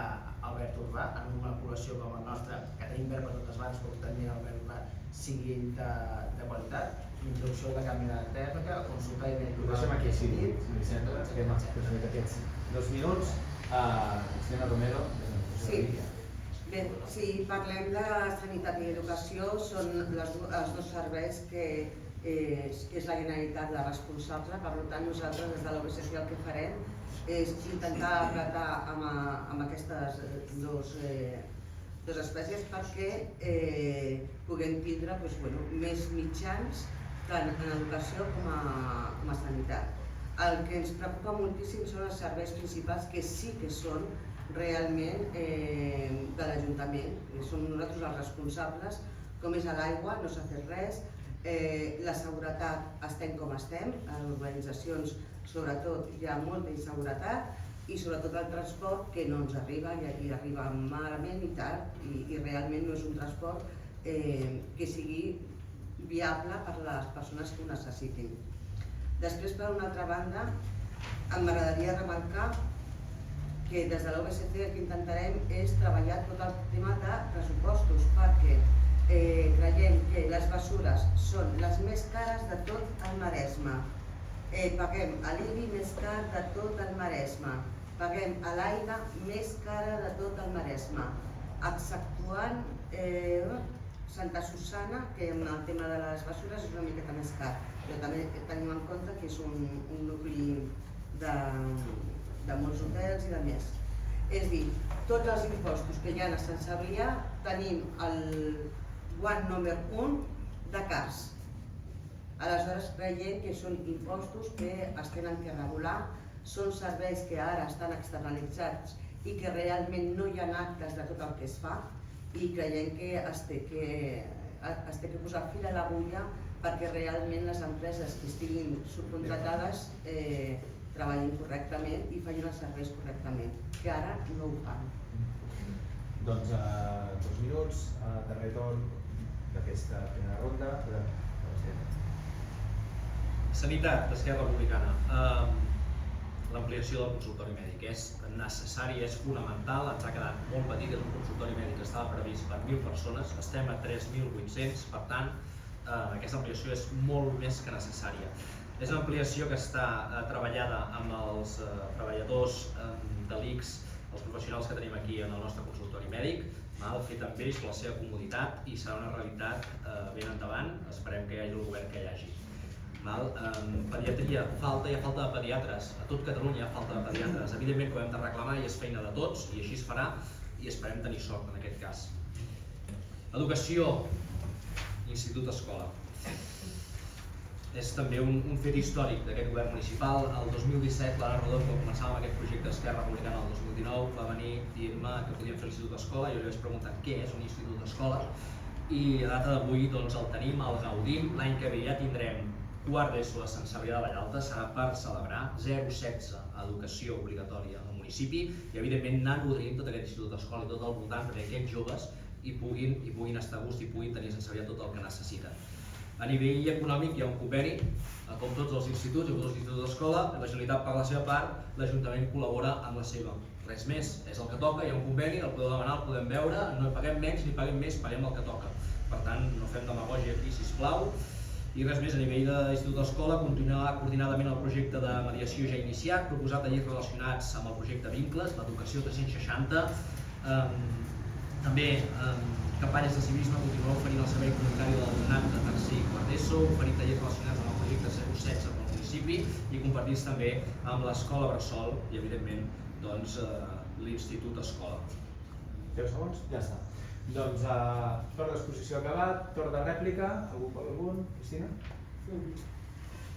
S4: el verd urbà en una població com la nostra, que tenim verd per totes bandes, però també el verd urbà sigui de qualitat. Introducció de canvi de tèrmica, consultar i
S1: ho deixem aquí, sí, Vicenta, que hem fet aquests 2 minuts. Cristina Romero,
S3: sí. Bé, si parlem de sanitat i educació, són els 2 serveis que és la Generalitat la responsable. Per tant, nosaltres des de l'OBSC el que farem és intentar apretar amb aquestes dues espècies perquè puguem tindre més mitjans tant en educació com a sanitat. El que ens preocupa moltíssim són els serveis principals que sí que són realment de l'Ajuntament. Som nosaltres els responsables, com és l'aigua, no s'ha fet res, la seguretat estem com estem, a les urbanitzacions sobretot hi ha molta inseguretat i sobretot el transport que no ens arriba i arriba malament i tard i realment no és un transport que sigui viable per a les persones que ho necessitin. Després, per una altra banda, m'agradaria remarcar que des de l'OBSC el que intentarem és treballar tot el tema de pressupostos perquè creiem que les bessures són les més cares de tot el Maresme. Paguem l'IBI més car de tot el Maresme, paguem l'aigua més cara de tot el Maresme, exceptuant Santa Susana, que en el tema de les bessures és una miqueta més car, però també tenim en compte que és un nucli de molts hotels i de més. És a dir, tots els impostos que hi ha a Sant Cebrià tenim el guant número 1 de cars. Aleshores creiem que són impostos que es tenen que regular, són serveis que ara estan externalitzats i que realment no hi ha actes de tot el que es fa i creiem que es té que es té que posar fil a l'agulla perquè realment les empreses que estiguin subcontratades treballin correctament i facin els serveis correctament, que ara no ho fan.
S1: Doncs 2 minuts, darrer torn d'aquesta primera ronda.
S2: Sanitat, d'Esquerra Republicana. L'ampliació del consultori mèdic és necessària, és fonamental, ens ha quedat molt petit, és un consultori mèdic que estava previst per 1.000 persones, estem a 3.800, per tant, aquesta ampliació és molt més que necessària. És una ampliació que està treballada amb els treballadors de l'ICS, els professionals que tenim aquí en el nostre consultori mèdic, fet amb ells per la seva comoditat i serà una realitat ben endavant, esperem que hi hagi el govern que hi hagi. Pediatria, hi ha falta de pediatres, a tot Catalunya hi ha falta de pediatres, evidentment que ho hem de reclamar i és feina de tots i així es farà i esperem tenir sort en aquest cas. Educació, Institut Escola. És també un fet històric d'aquest govern municipal. El 2017, l'Anna Rodó, quan començàvem aquest projecte d'Esquerra Republicana el 2019, va venir dient-me que podíem fer l'Institut Escola i jo li vaig preguntar què és un Institut Escola i a data d'avui el tenim, el gaudim, l'any que ve ja tindrem quart d'ESO a Sant Cebrià de Vallalta, serà per celebrar 0-16 educació obligatòria al municipi i evidentment anar nodrint tot aquest institut d'escola i tot al voltant perquè aquests joves hi puguin estar a gust i puguin tenir a Sant Cebrià tot el que necessiten. A nivell econòmic hi ha un conveni, com tots els instituts i tots els instituts d'escola, la Generalitat per la seva part, l'Ajuntament col·labora amb la seva. Res més, és el que toca, hi ha un conveni, el podeu demanar, el podem veure, no paguem menys ni paguem més, paguem el que toca. Per tant, no fem demagògia aquí, sisplau. I res més, a nivell d'Institut d'Escola, continuar coordinadament el projecte de mediació ja iniciat, proposar tallers relacionats amb el projecte Vincles, l'Educació 360, també campanyes de civisme, continuar oferint el servei comunitari de l'alumnat de tercer i quart d'ESO, oferir tallers relacionats amb el projecte 016 pel municipi i compartir-se també amb l'Escola Bressol i, evidentment, l'Institut Escola.
S1: 10 segons? Ja està. Doncs torn d'exposició acabat, torn de rèplica, algú per algun? Cristina?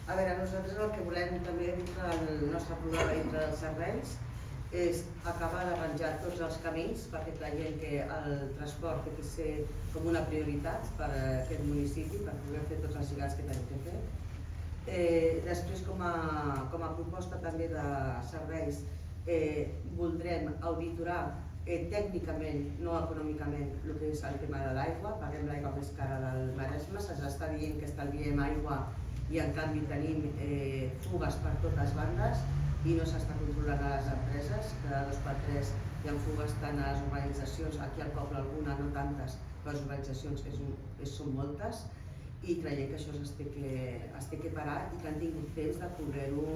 S3: A veure, nosaltres el que volem també dintre del nostre programa dintre dels serveis és acabar d'arranjar tots els camins perquè creiem que el transport té que ser com una prioritat per a aquest municipi per poder fer tots els lligats que tenim que fer. Després, com a proposta també de serveis, voldrem auditorar tècnicament, no econòmicament, el que és el tema de l'aigua. Paguem l'aigua més cara del Maresme, se'ns està dient que estalviem aigua i en canvi tenim fugues per totes bandes i no s'està controlant a les empreses. Cada 2 per 3 hi ha fugues tant a les urbanitzacions, aquí al poble alguna, no tantes, però les urbanitzacions són moltes i creiem que això es té que parar i que han tingut temps de poder-ho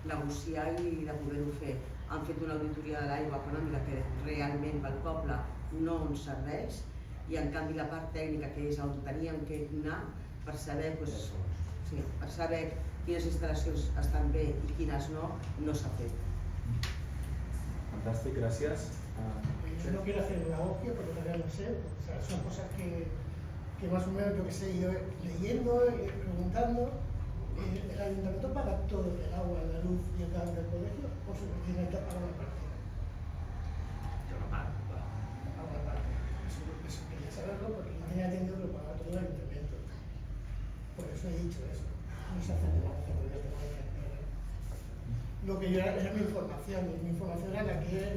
S3: negociar i de poder-ho fer. Han fet una auditoria de l'aigua econòmica que realment pel poble no ens serveix i en canvi la part tècnica, que és on teníem que anar per saber quines instal·lacions estan bé i quines no s'ha fet.
S1: Fantàstic, gràcies.
S6: Yo no quiero hacer una obvia porque todavía no sé, o sea, son cosas que más o menos yo que sé, yo leyendo, preguntando, ¿el ayuntamiento paga todo el agua, la luz y el gas del colegio o se tiene que pagar una parte?
S2: Yo no pago.
S6: Una parte. Eso quería saberlo porque yo tenía entendido que lo pagaba todo el ayuntamiento. Por eso he dicho eso. No se hace nada, lo que yo era mi información era la que he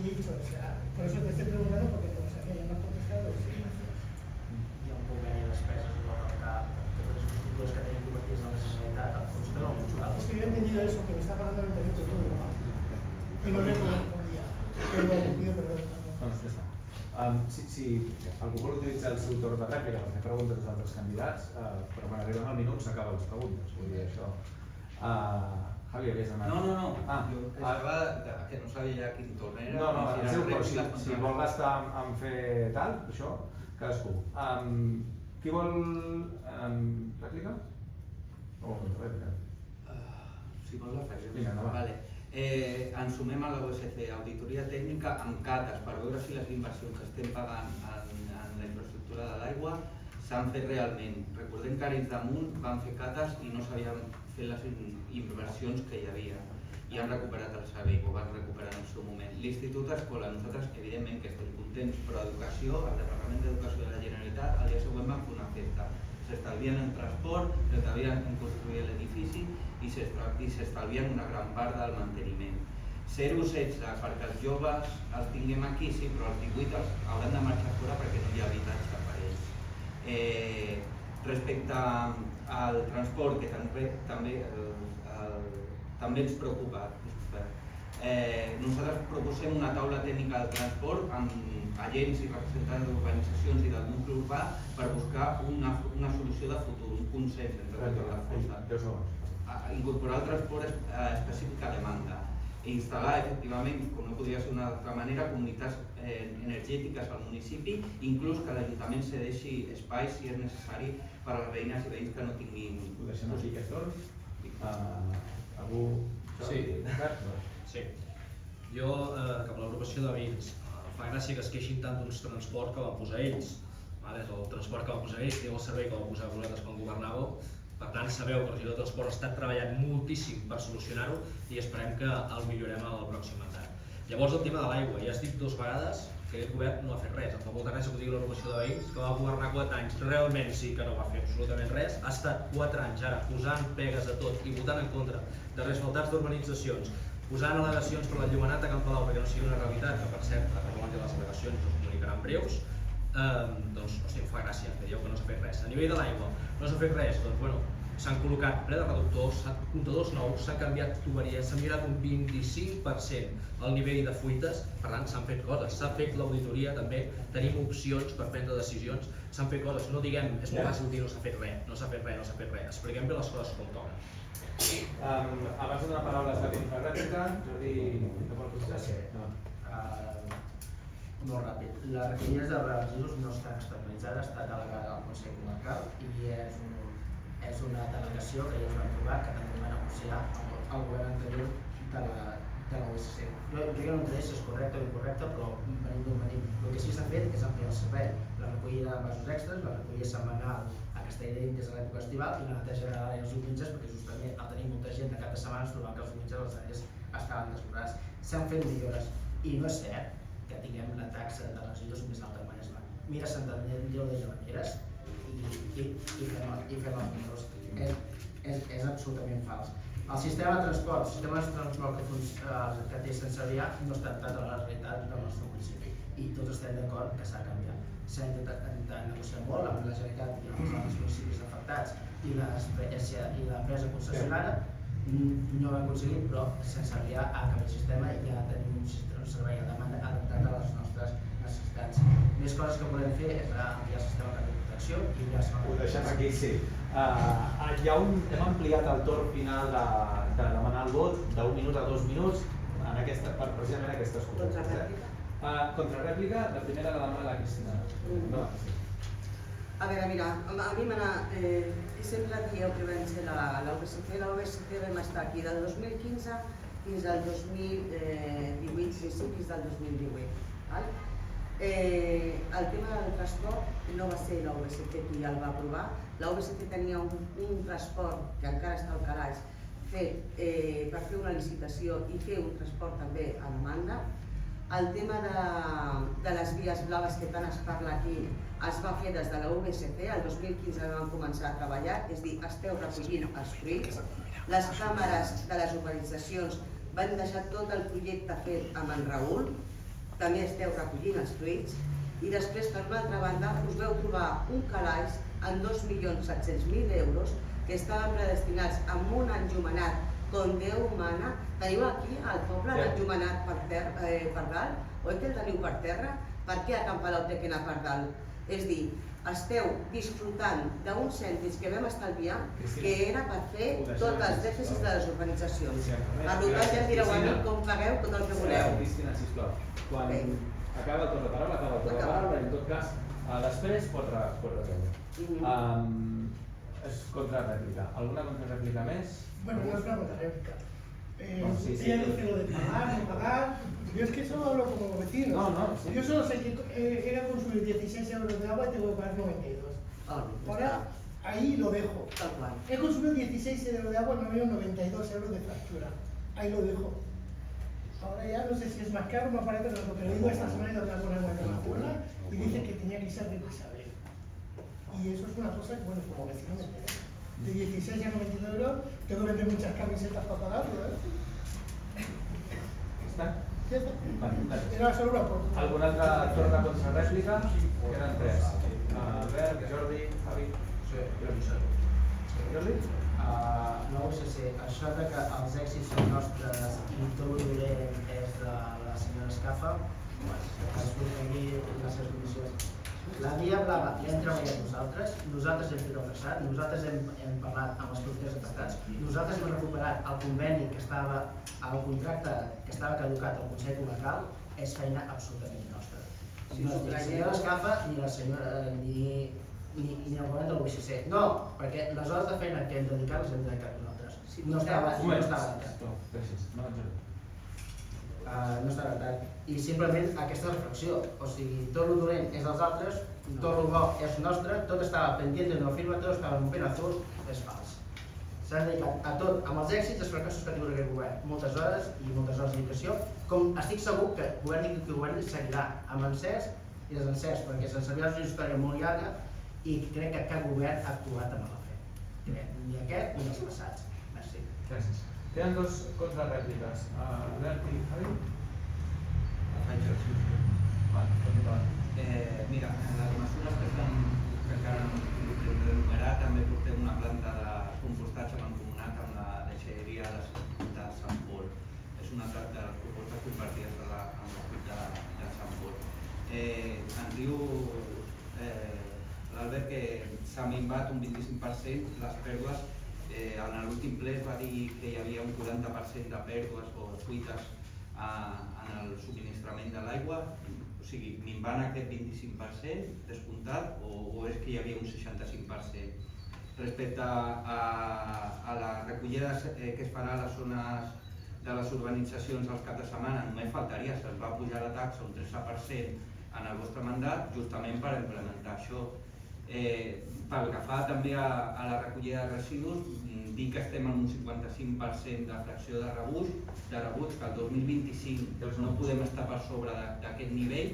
S6: dicho, o sea, por eso te estoy preguntando porque no sabía, ya me has contestado.
S4: Hi ha un conveni de despeses en la mercat, que totes les estructures que tenim convertides en la Generalitat, el fons que no han jugat.
S6: Es que yo he entendido eso, que me está pagando el ayuntamiento todo, ¿no? Y no le correspondía. Pero pido perdón.
S1: Doncs ja està. Si algú vol utilitzar el seu torn de rèplica per fer preguntes als altres candidats, però quan arribem al minut s'acaben les preguntes, vull dir això. Javi, havies demanat?
S5: No. Jo estava que no sabia quin torn era.
S1: No, si vol gastar en fer tal, això, cadascú. Qui vol rèplica? O rèplica?
S5: Si vols la fem.
S1: Vinga, endavant.
S5: Vale. Ens sumem a la OSC, auditoria tècnica amb cates per veure si les inversions que estem pagant en la infraestructura de l'aigua s'han fet realment. Recordem que Arenys d'Amunt van fer cates i no s'havien fet les inversions que hi havia. i han recuperat el servei, o van recuperar en el seu moment. L'Institut Escola, nosaltres evidentment que estem contents, però Educació, el Departament d'Educació de la Generalitat, al dia següent van fer una festa. S'estalvien en transport, s'estalvien en construir l'edifici i s'estalvien una gran part del manteniment. 0-16, perquè els joves els tinguem aquí, sí, però els 18 hauran de marxar fora perquè no hi ha habitatge per ells. Respecte al transport, que també ens preocupa, nosaltres proposem una taula tècnica del transport amb agents i representants d'organitzacions i del nucli urbà per buscar una solució de futur, un consens entre totes les forces. Incorporar el transport específic a demanda i instal·lar efectivament, com no podria ser d'una altra manera, comunitats energètiques al municipi, inclús que l'Ajuntament cedeixi espais si és necessari per a les veïnes i veïns que no tinguin...
S1: Ho deixem aquí aquest torn? Algú?
S2: Sí. Jo, cap a l'agrupació de veïns, fa gràcia que es queixin tant d'un transport que van posar ells. El transport que van posar ells, el servei que van posar vosaltres quan governàveu. Per tant, sabeu que el regidor de transport ha estat treballant moltíssim per solucionar-ho i esperem que el millorem al pròxim mandat. Llavors, el tema de l'aigua. Ja has dit 2 vegades que aquest govern no ha fet res. Em fa molta gràcia que ho digui l'agrupació de veïns, que va governar 4 anys. Realment sí que no va fer absolutament res. Ha estat 4 anys ara posant pegues a tot i votant en contra de resfaltats d'urbanitzacions, posant al·legacions per l'enllumenat a Can Palau perquè no sigui una realitat, que per cert, a parlant de les al·legacions us comunicaran breus, doncs, em fa gràcia que dieu que no s'ha fet res. A nivell de l'aigua, no s'ha fet res, doncs, bueno, s'han col·locat ple de reductors, comptadors nous, s'han canviat tuberies, s'ha millorat un 25% el nivell de fuites, per tant, s'han fet coses. S'ha fet l'auditoria també, tenim opcions per prendre decisions, s'han fet coses, no diguem, és molt fàcil dir no s'ha fet res, no s'ha fet res, no s'ha fet res, expliquem bé les coses com toquen.
S1: Abans de donar paraula a la infrarèplica, Jordi, no vol posició?
S4: Molt ràpid. Les recollides de residus no estan externalitzades, està delegada al Consell Comarcal i és una delegació que ja es va aprovar, que també va negociar el govern anterior de la USC. Jo crec que no entraré si és correcte o incorrecte, però venim d'on venim. El que sí s'ha fet és ampliar el servei. La recollida de vasos extres, la recollida setmanal a Castelldell des de l'època estival i la neteja de l'àrea els diumenges, perquè justament al tenir molta gent de cap de setmana es trobava que els diumenges les àrees estaven desbordades. S'han fet millores i no és cert que tinguem la taxa de residus més alta del Maresme. Mira Sant Andreu de Llavaneres i fem els números. És absolutament fals. El sistema de transport que té Sant Cebrià no està adaptat a la realitat del nostre municipi i tots estem d'acord que s'ha de canviar. S'ha intentat negociar molt amb la Generalitat i amb els altres municipis afectats i l'empresa concessionària no ho hem aconseguit, però Sant Cebrià ha canviat el sistema i ja tenim un servei a demanda adaptat a les nostres necessitats. Més coses que volem fer és ampliar el sistema de protecció i ja
S1: ho deixem aquí, sí. Hem ampliat el torn final de demanar el vot d'un minut a 2 minuts precisament aquestes coses. Contrarèplica, la primera la demana la Cristina.
S3: A veure, mira, a mi sempre dieu que vam ser la USC. La USC vam estar aquí del 2015 fins al 2018, principis del 2018. El tema del transport no va ser la USC qui el va aprovar. La USC tenia un transport, que encara està al calaix, fet per fer una licitació i fer un transport també a demanda. El tema de les vies blaves que tant es parla aquí es va fer des de la USC, el 2015 vam començar a treballar, és a dir, esteu recollint els fruits. Les càmeres de les urbanitzacions van deixar tot el projecte fet amb en Raül, també esteu recollint els fruits, i després, per una altra banda, us veu trobar un calaix en 2.700.000 euros que estaven predestinats amb un enllumenat com Déu mana. Teniu aquí al poble l'enllumenat per dalt? Oi que el teniu per terra? Per què a Can Palau té que anar per dalt? És dir, esteu disfrutant d'uns cèntims que vam estalviar que era per fer tots els dèficits de les urbanitzacions. Per tant, ja em direu a mi com pagueu tot el que voleu.
S1: Cristina, sisplau, quan acaba el torn de paraula, i en tot cas, després pot retreure. Contrarèplica. ¿Alguna contrarèplica més?
S6: Bueno, no es una contrarréplica. Ella dice lo de pagar, no pagar. Yo es que solo hablo como vecino. Sí. Yo solo sé que he de consumir 16 euros de agua y tengo que pagar 92. Ahora, ahí lo dejo. He consumido 16 euros de agua y me veo 92 euros de factura. ahí lo dejo. Ahora ya no sé si es más caro o más barato, pero lo que le digo esta semana he tocado con agua internacional y dice que tenía que ser de Isabel. Y eso es una cosa que, bueno, como vecino me enteré. De 16 a 92 euros, tengo que vender muchas camisetas para pagarlo,
S1: Està?
S6: Ja està.
S1: Vale.
S6: Era solo una oportunitat.
S1: Algun altre torn de contrarèplica? Queden 3. Albert, Jordi, Javi. Jordi?
S4: No ho sé si això de que els èxits són nostres i tot el dolent és de la senyora Escafa, cadascú aquí les seves condicions. La Via Blava ja hem treballat nosaltres hem fet el traçat, nosaltres hem parlat amb els productors afectats, nosaltres hem recuperat el conveni que estava, el contracte que estava caducat al Consell Comarcal, és feina absolutament nostra. No és ni la senyora Escafa ni la senyora ni el govern del UICC. No, perquè les hores de feina que hem dedicat les hem dedicat nosaltres. No estava dedicat.
S1: Gràcies. No
S4: dedicat. I simplement aquesta reflexió, o sigui, tot el dolent és dels altres, tot el bo és nostre, tot estava pendent d'una firma, tot estava en pen azul, és fals. S'han dedicat a tot, amb els èxits i els fracassos que ha tingut aquest govern, moltes hores i moltes hores de dedicació, com estic segur que govern seguirà amb encerts i desencerts, perquè se'n sabia una història molt llarga i crec que cap govern ha actuat amb mala fe. Ni aquest ni els passats. Merci.
S1: Gràcies. Queden 2 contrarèpliques. Albert i Javi?
S5: Mira, en les mesures que encara no hem d'enumerar també portem una planta de compostatge mancomunat amb la deixalleria de Sant Pol. És una de les propostes compartides amb l'equip de Sant Pol. Ens diu l'Albert que s'ha minvat un 25% les pèrdues. En l'últim ple es va dir que hi havia un 40% de pèrdues o fuites en el subministrament de l'aigua, o sigui, minvant aquest 25% descomptat o és que hi havia un 65%? Respecte a la recollida que es farà a les zones de les urbanitzacions als caps de setmana, només faltaria, se'ls va pujar la taxa un 13% en el vostre mandat justament per implementar això. Pel que fa també a la recollida de residus, dir que estem en un 55% de fracció de rebuig, que el 2025 no podem estar per sobre d'aquest nivell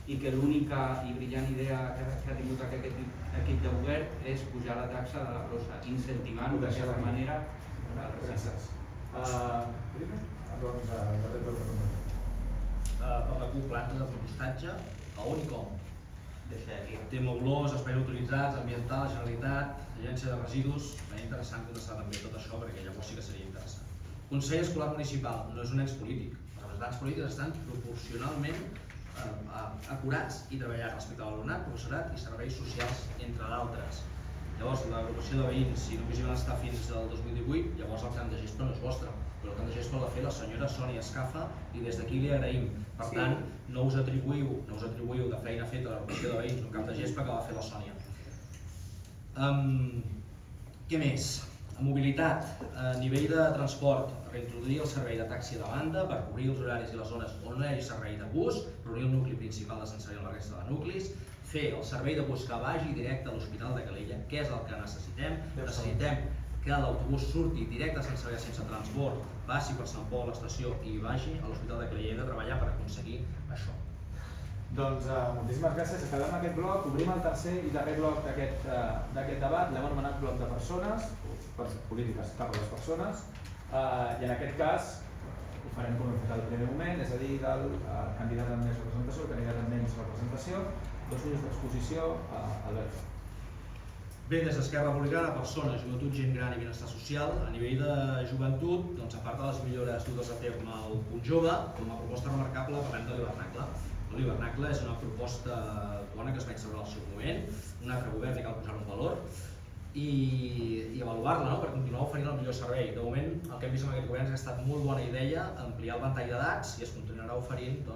S5: i que l'única i brillant idea que ha tingut aquest equip de govern és pujar la taxa de la brossa, incentivant d'aquesta manera els residus.
S2: Per la CUP, planta de compostatge, a on i com? Tema olors, espais utilitzats, ambiental, Generalitat, Agència de Residus. Seria interessant contestar també tot això perquè llavors sí que seria interessant. Consell Escolar Municipal no és un ens polític. Els representants polítics estan proporcionalment acurats i treballant respecte a l'alumnat, professorat i serveis socials, entre d'altres. Llavors, l'agrupació de veïns, si només hi van estar fins al 2018, llavors el camp de gespa no és vostre, però el camp de gespa l'ha fet la senyora Sònia Escafa i des d'aquí li agraïm. Per tant, no us atribuïu de feina feta a l'agrupació de veïns un camp de gespa que va fer la Sònia. Què més? Mobilitat, a nivell de transport, reintroduir el servei de taxi de banda per cobrir els horaris i les zones on no hi hagi servei de bus, reunir el nucli principal de Sant Cebrià amb la resta de nuclis, fer el servei de bus que vagi directe a l'Hospital de Calella, que és el que necessitem. Necessitem que l'autobús surti directe a Sant Cebrià sense transport, passi per Sant Pol a l'estació i vagi a l'Hospital de Calella. Hem de treballar per aconseguir això.
S1: Doncs moltíssimes gràcies. Acabem aquest bloc, obrim el tercer i darrer bloc d'aquest debat. L'hem anomenat bloc de persones, polítiques cap a les persones, i en aquest cas ho farem com hem fet al primer moment, és a dir, del candidat amb més representació, el candidat amb menys representació. 2 minuts d'exposició. Albert.
S2: Bé, des d'Esquerra Republicana, persones, joventut, gent gran i benestar social. A nivell de joventut, a part de les millores dutes a terme al punt jove, com a proposta remarcable parlem de l'hivernacle. L'hivernacle és una proposta bona que es va instaurar al seu moment, un altre govern i cal posar-ho en valor i avaluar-la per continuar oferint el millor servei. De moment, el que hem vist en aquest govern ha estat molt bona idea ampliar el ventall d'edats i es continuarà oferint a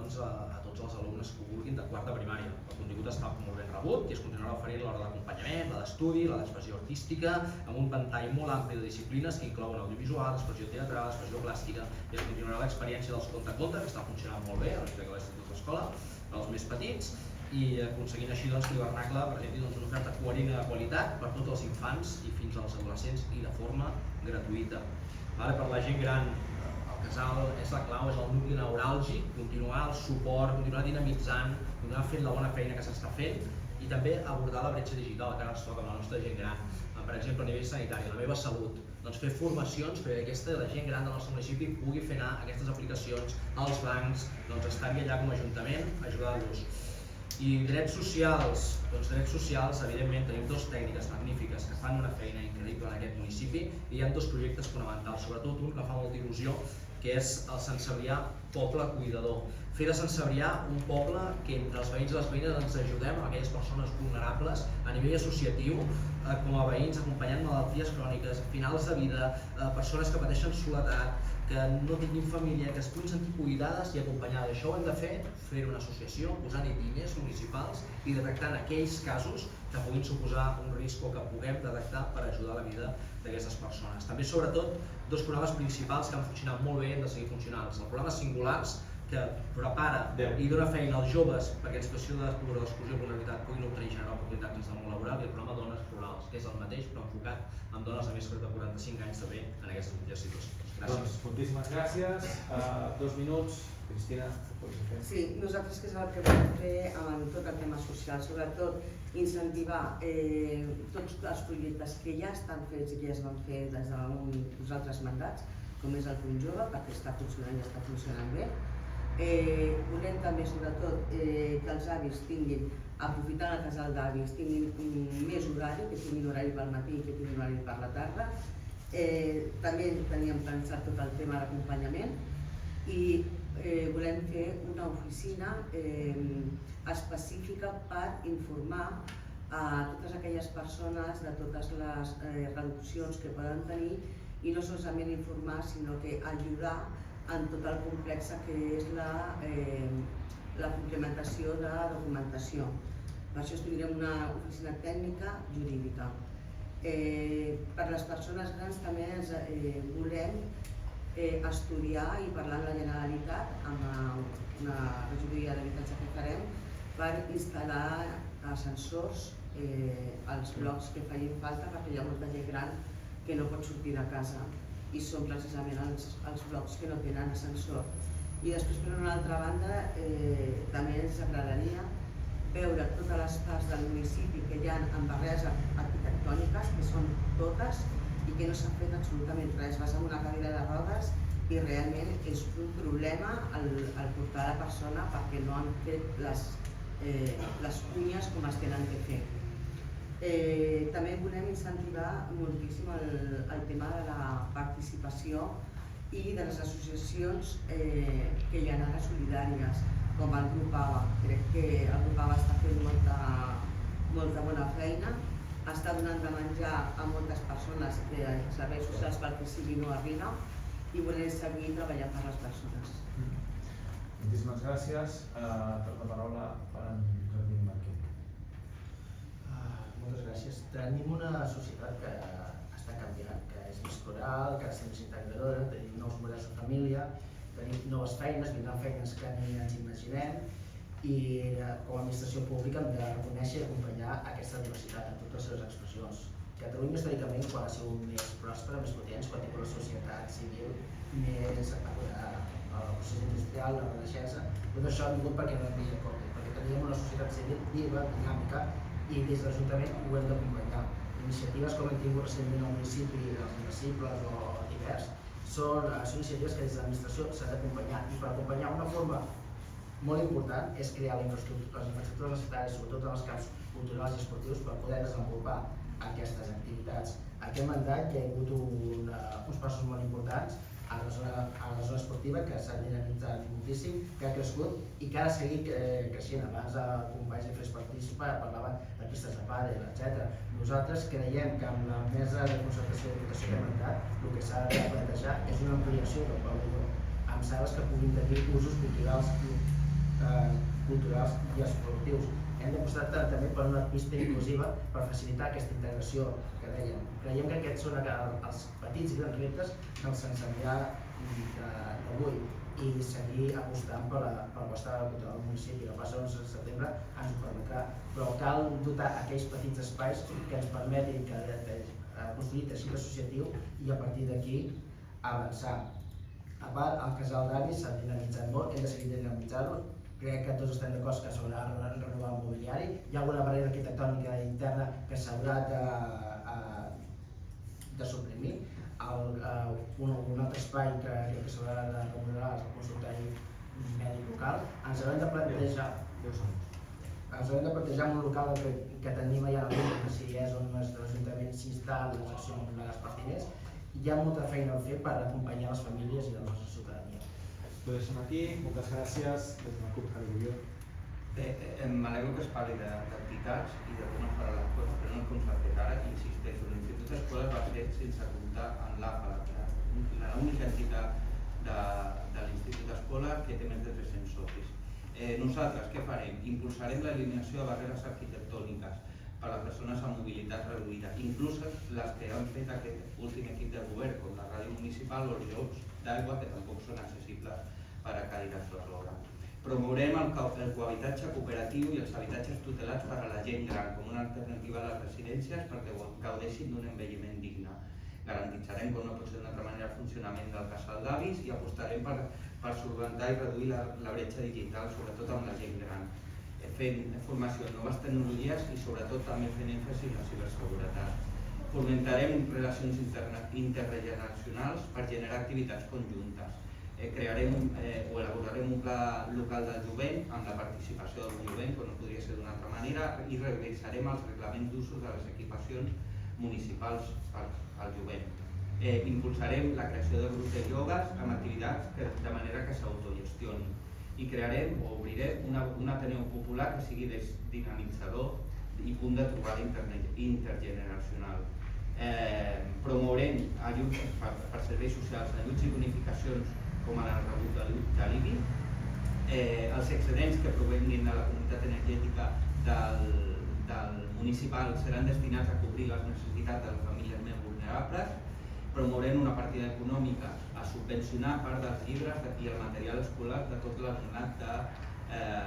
S2: tots els alumnes que ho vulguin de quart de primària. El contingut està molt ben rebut i es continuarà oferint l'hora d'acompanyament, la d'estudi, la d'expressió artística, amb un ventall molt ampli de disciplines que inclouen audiovisual, expressió teatral, expressió plàstica, i es continuarà l'experiència dels conte-conte, que està funcionant molt bé a l'Institut de l'Escola, per als més petits, i aconseguint així que l'hivernacle presenti una oferta coherent i de qualitat per tots els infants i fins als adolescents i de forma gratuïta. Per la gent gran, el casal és la clau, és el nucli neuràlgic, continuar el suport, continuar dinamitzant, continuar fent la bona feina que s'està fent i també abordar la bretxa digital que ara ens toca amb la nostra gent gran. Per exemple, a nivell sanitari, la meva salut, doncs fer formacions perquè la gent gran del nostre municipi pugui fer anar aquestes aplicacions als bancs, doncs estar-hi allà com a ajuntament, ajudar-los. I drets socials, evidentment tenim dues tècniques magnífiques que fan una feina increïble en aquest municipi i hi ha dos projectes fonamentals, sobretot un que fa molta il·lusió, que és el Sant Cebrià Poble Cuidador. Fer de Sant Cebrià un poble que entre els veïns i les veïnes ens ajudem a aquelles persones vulnerables a nivell associatiu, com a veïns acompanyant malalties cròniques, finals de vida, persones que pateixen soledat, que no tinguin família, que es puguin sentir cuidades i acompanyades. Això ho hem de fer una associació, posant-hi diners municipals i detectant aquells casos que puguin suposar un risc o que puguem detectar per ajudar la vida d'aquestes persones. També, sobretot, dos programes principals que han funcionat molt bé i han de seguir funcionant. El programa Singulars, que prepara i dona feina als joves perquè en situació d'exclusió o vulnerabilitat puguin obtenir i generar oportunitats dins del món laboral, i el programa Dones Rurals, que és el mateix però enfocat en dones de més de 45 anys també en aquestes mateixes situacions. Gràcies.
S1: Doncs moltíssimes gràcies. 2 minuts. Cristina, pots fer?
S3: Sí, nosaltres que és el que volem fer amb tot el tema social, sobretot incentivar tots els projectes que ja estan fets i que ja es van fer des dels altres mandats, com és el Punt Jove, perquè està funcionant i està funcionant bé. Volem també, sobretot, que els avis tinguin, aprofitant el casal d'avis, tinguin més horari, que tinguin horari pel matí i que tinguin horari per la tarda. També teníem pensat tot el tema d'acompanyament i volem fer una oficina específica per informar a totes aquelles persones de totes les reduccions que poden tenir i no solament informar, sinó que ajudar en tot el complex que és la complementació de documentació. Per això tindrem una oficina tècnica jurídica. Per les persones grans també volem estudiar i parlar amb la Generalitat, amb una regidoria d'habitatge que farem, per instal·lar ascensors als blocs que facin falta, perquè hi ha molta gent gran que no pot sortir de casa i són precisament els blocs que no tenen ascensor. I després, per una altra banda, també ens agradaria veure totes les parts del municipi que hi ha en barreres arquitectòniques, que són totes, i que no s'ha fet absolutament res. Vas amb una cadira de rodes i realment és un problema el portar la persona perquè no han fet les cunyes com es tenen que fer. També volem incentivar moltíssim el tema de la participació i de les associacions que hi ha ara solidàries, com el grup AVA. Crec que el grup AVA està fent molta bona feina, està donant de menjar a moltes persones que els serveis socials pel que sigui no arriba i volem seguir treballant per les persones.
S1: Moltíssimes gràcies. Per la paraula per en Jordi Marquí.
S4: Moltes gràcies. Tenim una societat que està canviant, que és més plural, que és més integradora, tenim nous models de família, tenim noves feines, vindran feines que ni ens imaginem i com a administració pública hem de reconèixer i acompanyar aquesta diversitat en totes les seves expressions. Catalunya històricament, quan ha sigut més pròspera, més potent, quan ha tingut la societat civil més acurada, el procés industrial, la renaixença, tot això ha vingut perquè no hem vist compte, perquè teníem una societat civil viva, dinàmica, i des de l'Ajuntament ho hem d'acompanyar. Iniciatives com hem tingut recentment al municipi, els Invisibles o Divers, són iniciatives que des de l'administració s'han d'acompanyar, i per acompanyar una forma molt important és crear les infraestructures necessàries, sobretot en els camps culturals i esportius, per poder desenvolupar aquestes activitats. Aquest mandat hi ha hagut uns passos molt importants a la zona esportiva, que s'ha dinamitzat moltíssim, que ha crescut i que ha de seguir creixent. Abans companys de Fes Participar parlaven de pistes de pàdel, etc. Nosaltres creiem que amb la mesa de concertació i d'educació que hem mandat, el que s'ha de plantejar és una ampliació del pavelló amb sales que puguin tenir usos culturals i esportius. Hem d'apostar també per una pista inclusiva per facilitar aquesta integració que dèiem. Creiem que aquests són els petits i grans reptes del Sant Cebrià d'avui. i seguir apostant per la vostra cultura del municipi. El pas 11 de setembre ens ho permetrà, però cal dotar aquells petits espais que ens permetin construir teixit associatiu i a partir d'aquí avançar. A part, el casal d'avis s'ha dinamitzat molt, hem de seguir dinamitzant-lo. Crec que tots estem d'acord que s'haurà de renovar el mobiliari. Hi ha alguna barrera arquitectònica interna que s'haurà de suprimir. Un altre espai que crec que s'haurà de remodelar és el consultori mèdic local. Ens haurem de plantejar un local que tenim allà a la si és on l'Ajuntament s'instal·la les accions de les pertinents. Hi ha molta feina a fer per acompanyar les famílies i la nostra ciutadania.
S1: Ho deixem aquí, moltes gràcies des de la CUP Jardí.
S5: M'alegro que es parli d'entitats i de com es faran les coses, però no com s'ha fet ara, insisteixo, l'Institut d'Escoles va fer sense comptar amb l'APA, l'única entitat de l'Institut d'Escoles que té més de 300 socis. Nosaltres què farem? Impulsarem l'eliminació de barreres arquitectòniques per a les persones amb mobilitat reduïda, inclús les que han fet aquest últim equip de govern, com la ràdio municipal o els jocs d'aigua, que tampoc són accessibles per a cadires de roda. Promourem el cohabitatge cooperatiu i els habitatges tutelats per a la gent gran, com una alternativa a les residències perquè gaudeixin d'un envelliment digne. Garantitzarem, com no pot ser d'una altra manera, el funcionament del casal d'avis i apostarem per solventar i reduir la bretxa digital, sobretot amb la gent gran, fent formació en noves tecnologies i sobretot també fent èmfasi en la ciberseguretat. Fomentarem relacions intergeneracionals per generar activitats conjuntes. Crearem o elaborarem un pla local del jovent amb la participació del jovent, com no podria ser d'una altra manera, i revisarem els reglaments d'usos de les equipacions municipals al jovent. Impulsarem la creació de grups de iogues amb activitats de manera que s'autogestionin. I crearem o obrirem un Ateneu Popular que sigui dinamitzador i punt de trobada intergeneracional. Promourem ajuts per serveis socials, ajuts i bonificacions com ara el rebut de l'IBI. Els excedents que provenguin de la comunitat energètica del municipal seran destinats a cobrir les necessitats de les famílies més vulnerables. Promourem una partida econòmica a subvencionar part dels llibres i el material escolar de tot l'alumnat de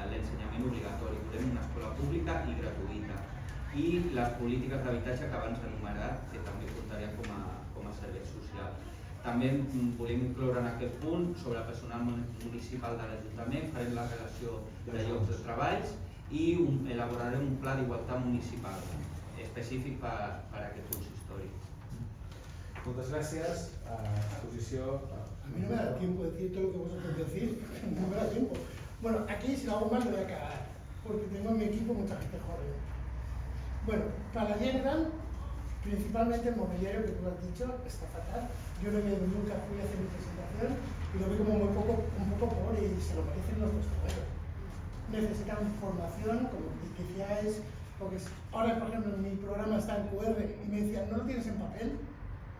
S5: l'ensenyament obligatori. Volem una escola pública i gratuïta. I les polítiques d'habitatge que abans he enumerat, que també comptaria com a servei social. També volem incloure en aquest punt sobre el personal municipal de l'Ajuntament, farem la relació de llocs de treballs i elaborarem un pla d'igualtat municipal específic per a aquest consistori.
S1: Muchas gracias. Exposición.
S6: A mí no me da tiempo de decir todo lo que vosotros decís, no me da tiempo. Bueno, aquí si lo hago mal me voy a cagar, porque tengo en mi equipo mucha gente joven. Bueno, para la gente gran, principalmente el mobiliario que tú has dicho está fatal. Yo no he ido nunca, fui a hacer mi presentación y lo veo como un poco pobre y se lo merecen los constructores. Necesitan formación, como decíais, porque ahora, por ejemplo, mi programa está en QR y me decían, ¿no lo tienes en papel?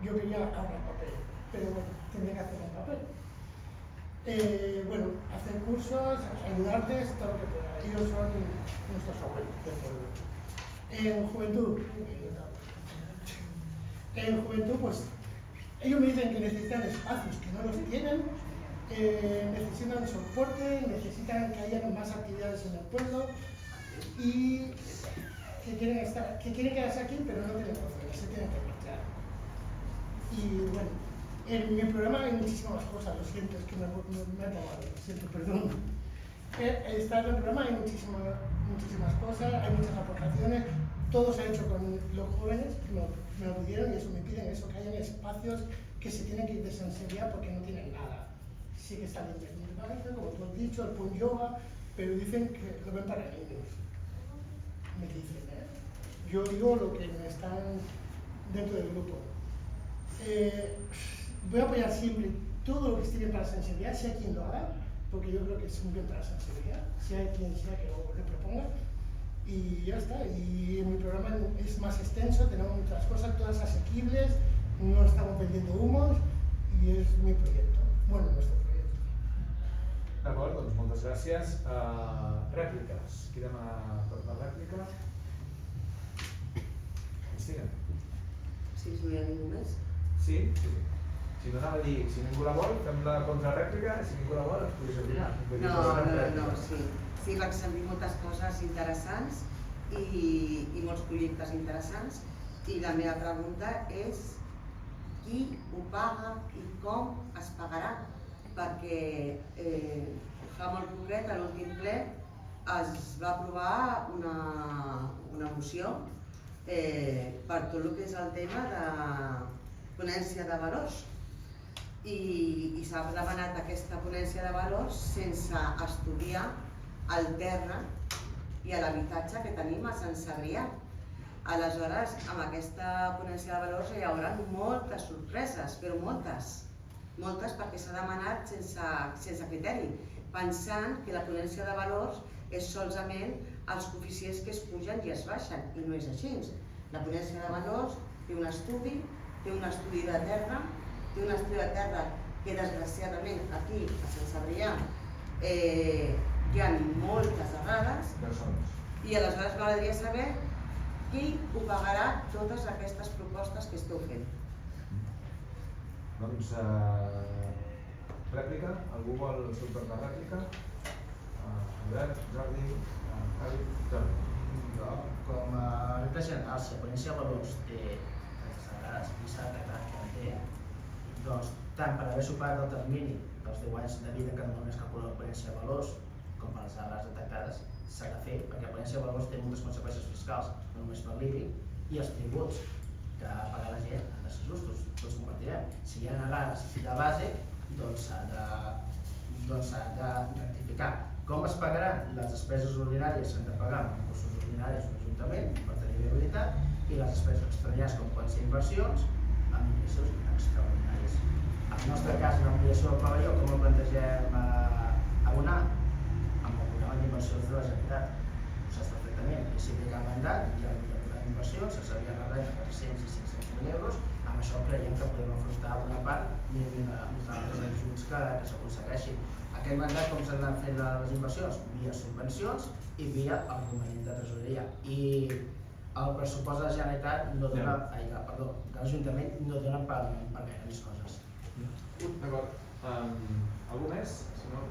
S6: Yo quería ahorrar papel, pero bueno, tendría que hacerlo en papel. Bueno, hacer cursos, ayudarles, todo lo que pueda. Ellos son nuestros abuelos del pueblo. En juventud, pues, ellos me dicen que necesitan espacios que no los tienen, necesitan soporte, necesitan que haya más actividades en el pueblo y que quieren quedarse aquí, pero no tienen fuerza, se tienen que marchar. Y bueno, en mi programa hay muchísimas cosas, lo siento, es que me ha tomado, lo siento, perdón. Está en el programa, hay muchísimas cosas, hay muchas aportaciones, todo se ha hecho con los jóvenes, me lo pidieron y eso me piden, eso, que hayan espacios que se tienen que ir de sensibilidad porque no tienen nada. Sí que están independientes, como tú has dicho, el Pun Yoga, pero dicen que lo ven para niños. Me dicen, Yo digo lo que me están dentro del grupo. Voy a apoyar siempre todo lo que esté bien para la sensibilidad, sea quien lo haga, porque yo creo que es un bien para la sensibilidad, sea quien sea que lo proponga. Y ya está, y mi programa es más extenso, tenemos muchas cosas, todas asequibles, no estamos vendiendo humos y es mi proyecto, bueno, nuestro proyecto.
S1: D'acord, doncs moltes gràcies. Rèpliques. Qui demana per la rèplica? Sí.
S3: Sí, és no hi ha ningú més.
S1: Sí? Sí.
S7: Si no anava a dir, si ningú la vol, fem la contrarèplica, si ningú la vol, ens posicionarà.
S3: No, sí, van servir moltes coses interessants i molts projectes interessants, i la meva pregunta és qui ho paga i com es pagarà, perquè fa molt poquet, a l'últim ple, es va aprovar una moció per tot el que és el tema de ponència de valors, i s'ha demanat aquesta ponència de valors sense estudiar el terra i l'habitatge que tenim a Sant Cebrià. Aleshores, amb aquesta ponència de valors hi haurà moltes sorpreses, però moltes, perquè s'ha demanat sense criteri, pensant que la ponència de valors és solament els coeficients que es pugen i es baixen, i no és així. La ponència de valors té un estudi de terra, que desgraciadament aquí a Sant Cebrià hi ha moltes errades, i aleshores m'agradaria saber qui ho pagarà totes aquestes propostes que esteu fent.
S7: Doncs, rèplica? Algú vol el seu torn de rèplica? Albert, Jordi, Javi, Jordi.
S4: Jo, com a regla general, si la ponència de valors té aquestes errades i s'ha detectat que en té, doncs, tant per haver superat el termini dels 10 anys de vida que normalment es calcula la ponència de valors, com per les errades detectades, s'ha de fer, perquè la ponència de valors té moltes conseqüències fiscals, no només per l'IBI, i els tributs que ha de pagar la gent han de ser justos, tots ho compartirem. Si hi ha errades de base, doncs s'ha de rectificar. Com es pagaran? Les despeses ordinàries s'han de pagar amb recursos ordinaris o l'Ajuntament per tenir viabilitat, i les despeses extraordinàries, com poden ser inversions, amb ingressos extraordinaris. En el nostre cas, l'ampliació del pavelló, com ho plantegem abonar? Amb el programa d'inversions de la Generalitat. Ho saps perfectament, que si ve cada mandat hi ha un programa d'inversions, se s'havia rebrent 400 i 500.000 euros, amb això creiem que podem afrontar una part i uns altres ajuts que s'aconsegueixin. Aquest mandat, com s'han fet les inversions? Via subvencions i via el romanent de tresoreria. I el pressupost de la Generalitat no dona, de l'Ajuntament no dona per gaire més coses.
S7: D'acord. Algú més? Si no...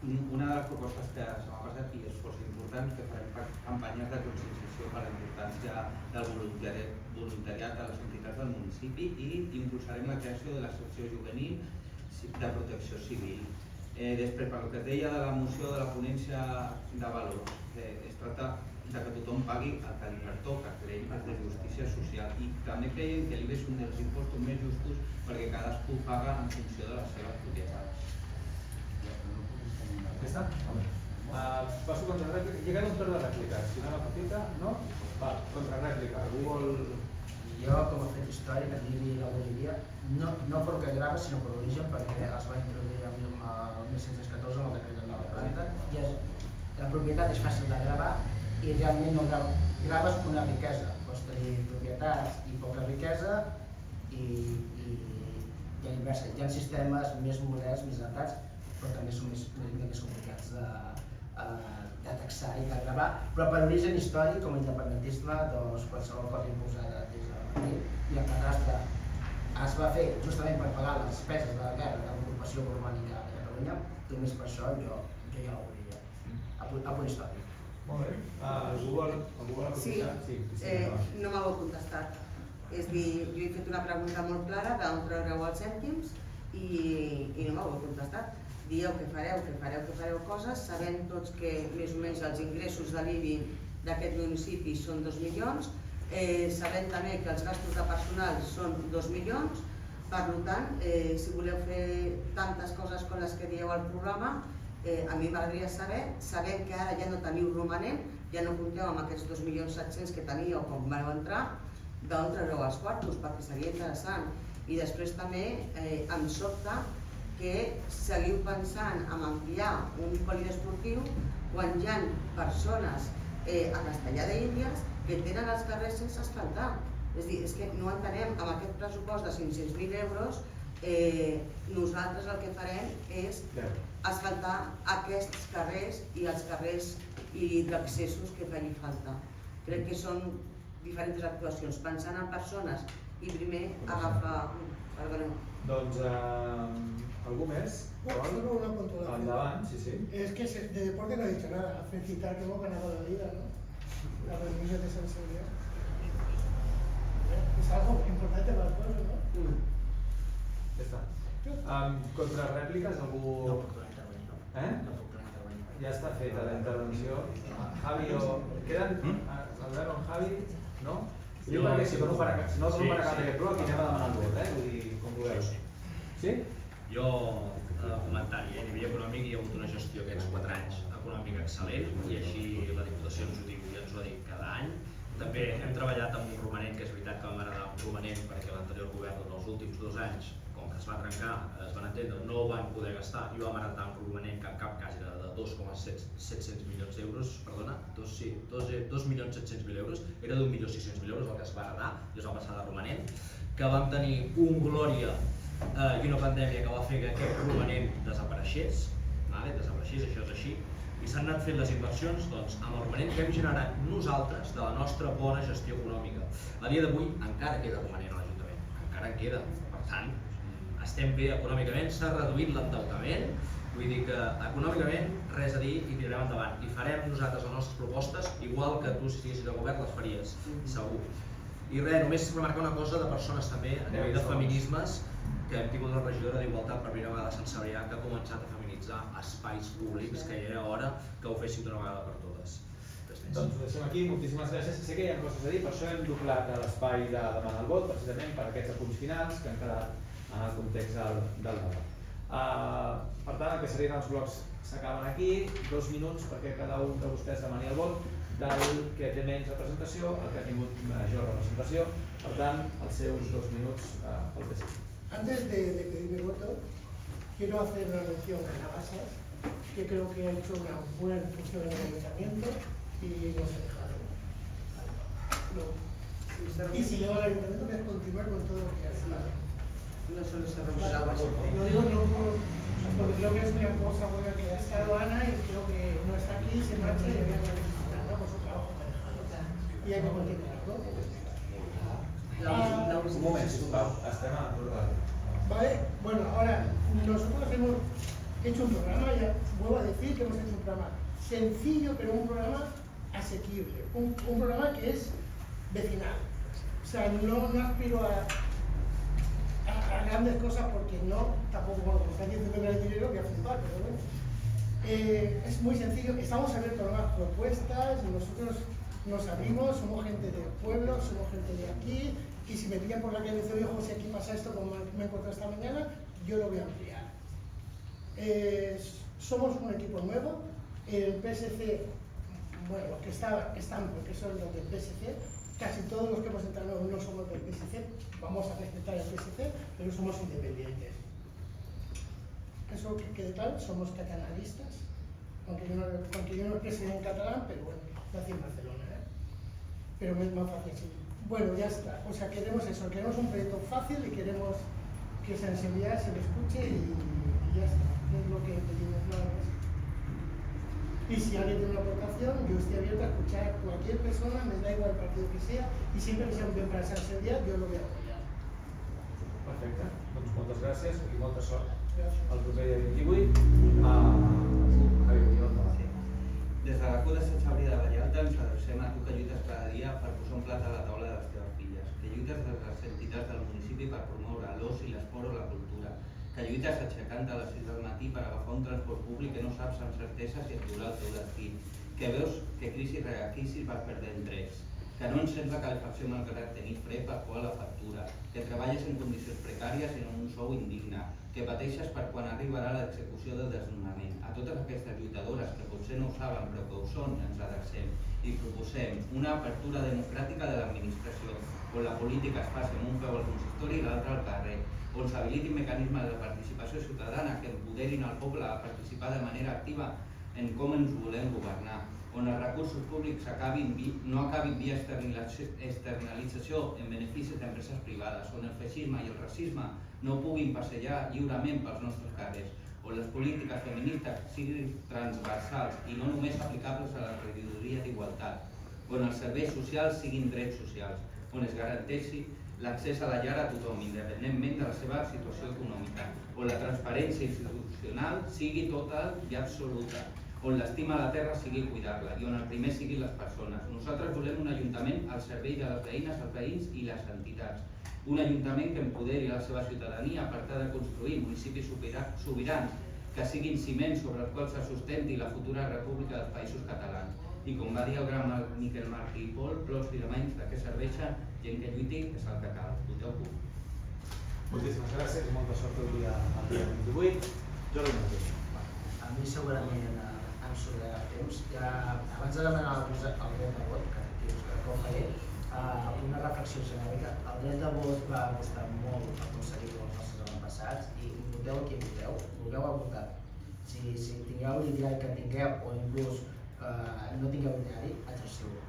S5: Una de les propostes que s'ha passat i és força important és que farem campanyes de conscienciació per la importància del voluntariat de les entitats del municipi i impulsarem la creació de la secció juvenil de protecció civil. Després, per el que es deia de la moció de la ponència de valors, es tracta de que tothom pagui el que li pertoca, creiem que és de justícia social, i també creiem que l'IBI és un dels impostos més justos perquè cadascú paga en funció de les seves propietats.
S7: Ja està? Passo contra rèplica. Llega un torn de rèplica. Si no l'aprofita, no? Va, contra rèplica. Algú vol...
S4: Jo, com a fet històric, en l'IBI la volia, no per que grava, sinó per l'origen, perquè es va introduir el 1614 amb el decret de la planta, i la propietat és fàcil de gravar i realment no graves una riquesa. Pots tenir propietats i poca riquesa i a l'inversa. Hi ha sistemes més moderns, més adaptats, però també són més complicats de taxar i de gravar, però per origen històric, com a independentisme, doncs qualsevol cosa imposada des de Madrid i el cadastre es va fer justament per pagar les despeses de la guerra de l'ocupació romànica de Catalunya, només per això jo ja ho volia, a punt històric.
S7: Molt bé. Algú vol aprofitar?
S3: Sí, no m'heu contestat. És dir, jo he fet una pregunta molt clara d'on traureu els cèntims i no m'heu contestat. Dieu que fareu coses, sabent tots que més o menys els ingressos de l'IBI d'aquest municipi són 2 milions, sabent també que els gastos de personal són 2 milions, per tant, si voleu fer tantes coses com les que dieu al programa, a mi m'agradaria saber que ara ja no teniu romanent, ja no compteu amb aquests 2.700.000 que teníeu quan vau entrar, d'on traureu els quartos, perquè seria interessant. I després també em sobta que seguiu pensant en ampliar un poliesportiu quan hi ha persones a Castellar d'Índies que tenen els carrers sense asfaltar. És dir, és que no entenem, amb aquest pressupost de 500.000 euros, nosaltres el que farem és asfaltar aquests carrers i els carrers i d'accessos que faci falta. Crec que són diferents actuacions, pensant en persones i primer agafar... Perdoneu.
S1: Doncs, algú més?
S6: Solo una puntuación.
S1: Endavant, sí.
S6: Es que de deporte no he dicho nada. A felicitar que hemos ganado la liga, ¿no? La reunión de San Sebastián. Es algo importante para el pueblo, ¿no?
S1: Ja està. Contrarèpliques, algú...
S2: No puc donar intervenir, no. No puc donar intervenir.
S1: Ja està feta la intervenció. Javi o... Queden... Albert o Javi? No? Jo perquè si no farà cap d'aquest bloc i anem a demanar el vot, Vull dir, com vulgueu. Sí?
S2: Jo, comentari, a nivell econòmic hi ha hagut una gestió aquests 4 anys econòmica excel·lent i així la Diputació ens ho diu i ens ho ha dit cada any. També hem treballat amb un romanent, que és veritat que vam heretar un romanent perquè l'anterior govern els últims 2 anys, com que es va trencar, es van entendre, no ho van poder gastar i vam heretar un romanent que en cap cas era de 2,700 milions d'euros, perdona, 2.700.000 euros, era d'1.600.000 euros el que es va heretar i es va passar de romanent, que vam tenir un glòria i una pandèmia que va fer que aquest romanent desapareixés, això és així, i s'han anat fent les inversions amb el romanent que hem generat nosaltres de la nostra bona gestió econòmica. A dia d'avui encara queda romanent a l'Ajuntament, encara en queda, per tant, estem bé econòmicament, s'ha reduït l'endeutament, vull dir que econòmicament res a dir i tirarem endavant. I farem nosaltres les nostres propostes, igual que tu si estiguessis al govern les faries, segur. I res, només remarcar una cosa de persones també, a nivell de feminismes, que hem tingut la regidora d'Igualtat per primera vegada a Sant Cebrià, que ha començat a feminitzar espais públics, que ja era hora que ho féssim d'una vegada per totes.
S1: Doncs ho deixem aquí, moltíssimes gràcies. Sé que hi ha coses a dir, per això hem doblat l'espai de demanar el vot, precisament per aquests apunts finals que han quedat en el context del debat. Per tant, el que serien els blocs s'acaben aquí, 2 minuts perquè cada un de vostès demani el vot, del que té menys representació, el que ha tingut major representació, per tant, els seus 2 minuts pel que sigui.
S6: Antes de pedir mi voto, quiero hacer una mención a Navasas, que creo que ha hecho una buena función en el ayuntamiento y nos ha dejado. Y si yo al ayuntamiento voy a continuar con todo lo que hace.
S3: No solo se rompe el agua.
S6: Lo digo porque creo que es una cosa buena que ha estado Ana y creo que no está aquí, se marcha y había que felicitarla por su trabajo que ha dejado. Y hay que continuarlo.
S1: Un moment, sisplau, estem a l'ordre.
S6: Vale, bueno, ahora nosotros hemos hecho un programa, ya vuelvo a decir que hemos hecho un programa sencillo, pero un programa asequible, un programa que es vecinal. O sea, no aspiro a grandes cosas porque tampoco, bueno, como está aquí teniendo el dinero, voy a flipar, pero bueno. Es muy sencillo, estamos abiertos a nuevas propuestas, nosotros nos abrimos, somos gente del pueblo, somos gente de aquí, y si me pillan por la calle y dicen, oye José, aquí pasa esto como me he encontrado esta mañana, yo lo voy a ampliar. Somos un equipo nuevo, el PSC, bueno, los que están porque son los del PSC, casi todos los que hemos entrado no somos del PSC, vamos a respetar el PSC, pero somos independientes. Eso que quede claro, somos catalanistas, aunque yo no exprese en catalán, pero bueno, nací en Barcelona, pero es más fácil así. Bueno, ya está, o sea, queremos eso, queremos un proyecto fácil y queremos que San Sebastián se lo escuche y ya está, es lo que pedimos nada más. Y si alguien tiene una aportación, yo estoy abierto a escuchar a cualquier persona, me da igual el partido que sea, y siempre que sea un bien para San Sebastián, yo lo voy a apoyar.
S1: Perfecte, doncs moltes gràcies i molta sort
S6: Gràcies.
S1: el proper dia 28 Javi Oriol.
S5: Des de la CUT de Sant Cebrià de Vallalta ens adrecem a tu que lluites cada dia per posar un plat a la taula de les teves filles, que lluites des de les entitats del municipi per promoure l'os i l'esport o la cultura, que lluites aixecant a les 6 del matí per agafar un transport públic que no saps amb certesa si et durà el teu destí, que veus que crisi rere crisi vas perdent drets, que no encens la calefacció malgrat tenir fred per pagar la factura, que treballes en condicions precàries i en un sou indigne, que pateixes per quan arribarà l'execució del desnonament. A totes aquestes lluitadores que potser no ho saben però que ho són, ens adrecem i proposem una apertura democràtica de l'administració, on la política es faci amb un peu al consistori i l'altre al carrer, on s'habilitin mecanismes de participació ciutadana que empoderin el poble a participar de manera activa en com ens volem governar, on els recursos públics no acabin via externalització en beneficis d'empreses privades, on el feixisme i el racisme no puguin passejar lliurement pels nostres carrers, on les polítiques feministes siguin transversals i no només aplicables a la regidoria d'igualtat, on els serveis socials siguin drets socials, on es garanteixi l'accés a la llar a tothom, independentment de la la seva situació econòmica, on la transparència institucional sigui total i absoluta, on l'estima a la terra sigui cuidar-la i on el primer siguin les persones. Nosaltres volem un ajuntament al servei de les veïnes, els veïns i les entitats. Un ajuntament que empoderi la seva ciutadania per tal de construir municipis sobirans que siguin ciments sobre els quals se sustenti la futura república dels països catalans. I com va dir el gran Miquel Martí i Pol, plors i demanys de què serveixen gent que lluiti és el que cal. Voteu CUP.
S1: Moltíssimes gràcies i molta sort el dia 28. Jordi Martí.
S4: A mi segurament em sobrarà temps. Abans de demanar el dret de vot, que ho faré, una reflexió genèrica. El dret de vot va costar molt aconseguir els nostres avantpassats i voteu qui voteu, vulgueu a votar. Si tingueu l'ideari que tingueu o inclús no tingueu l'ideari, exerciu-ho.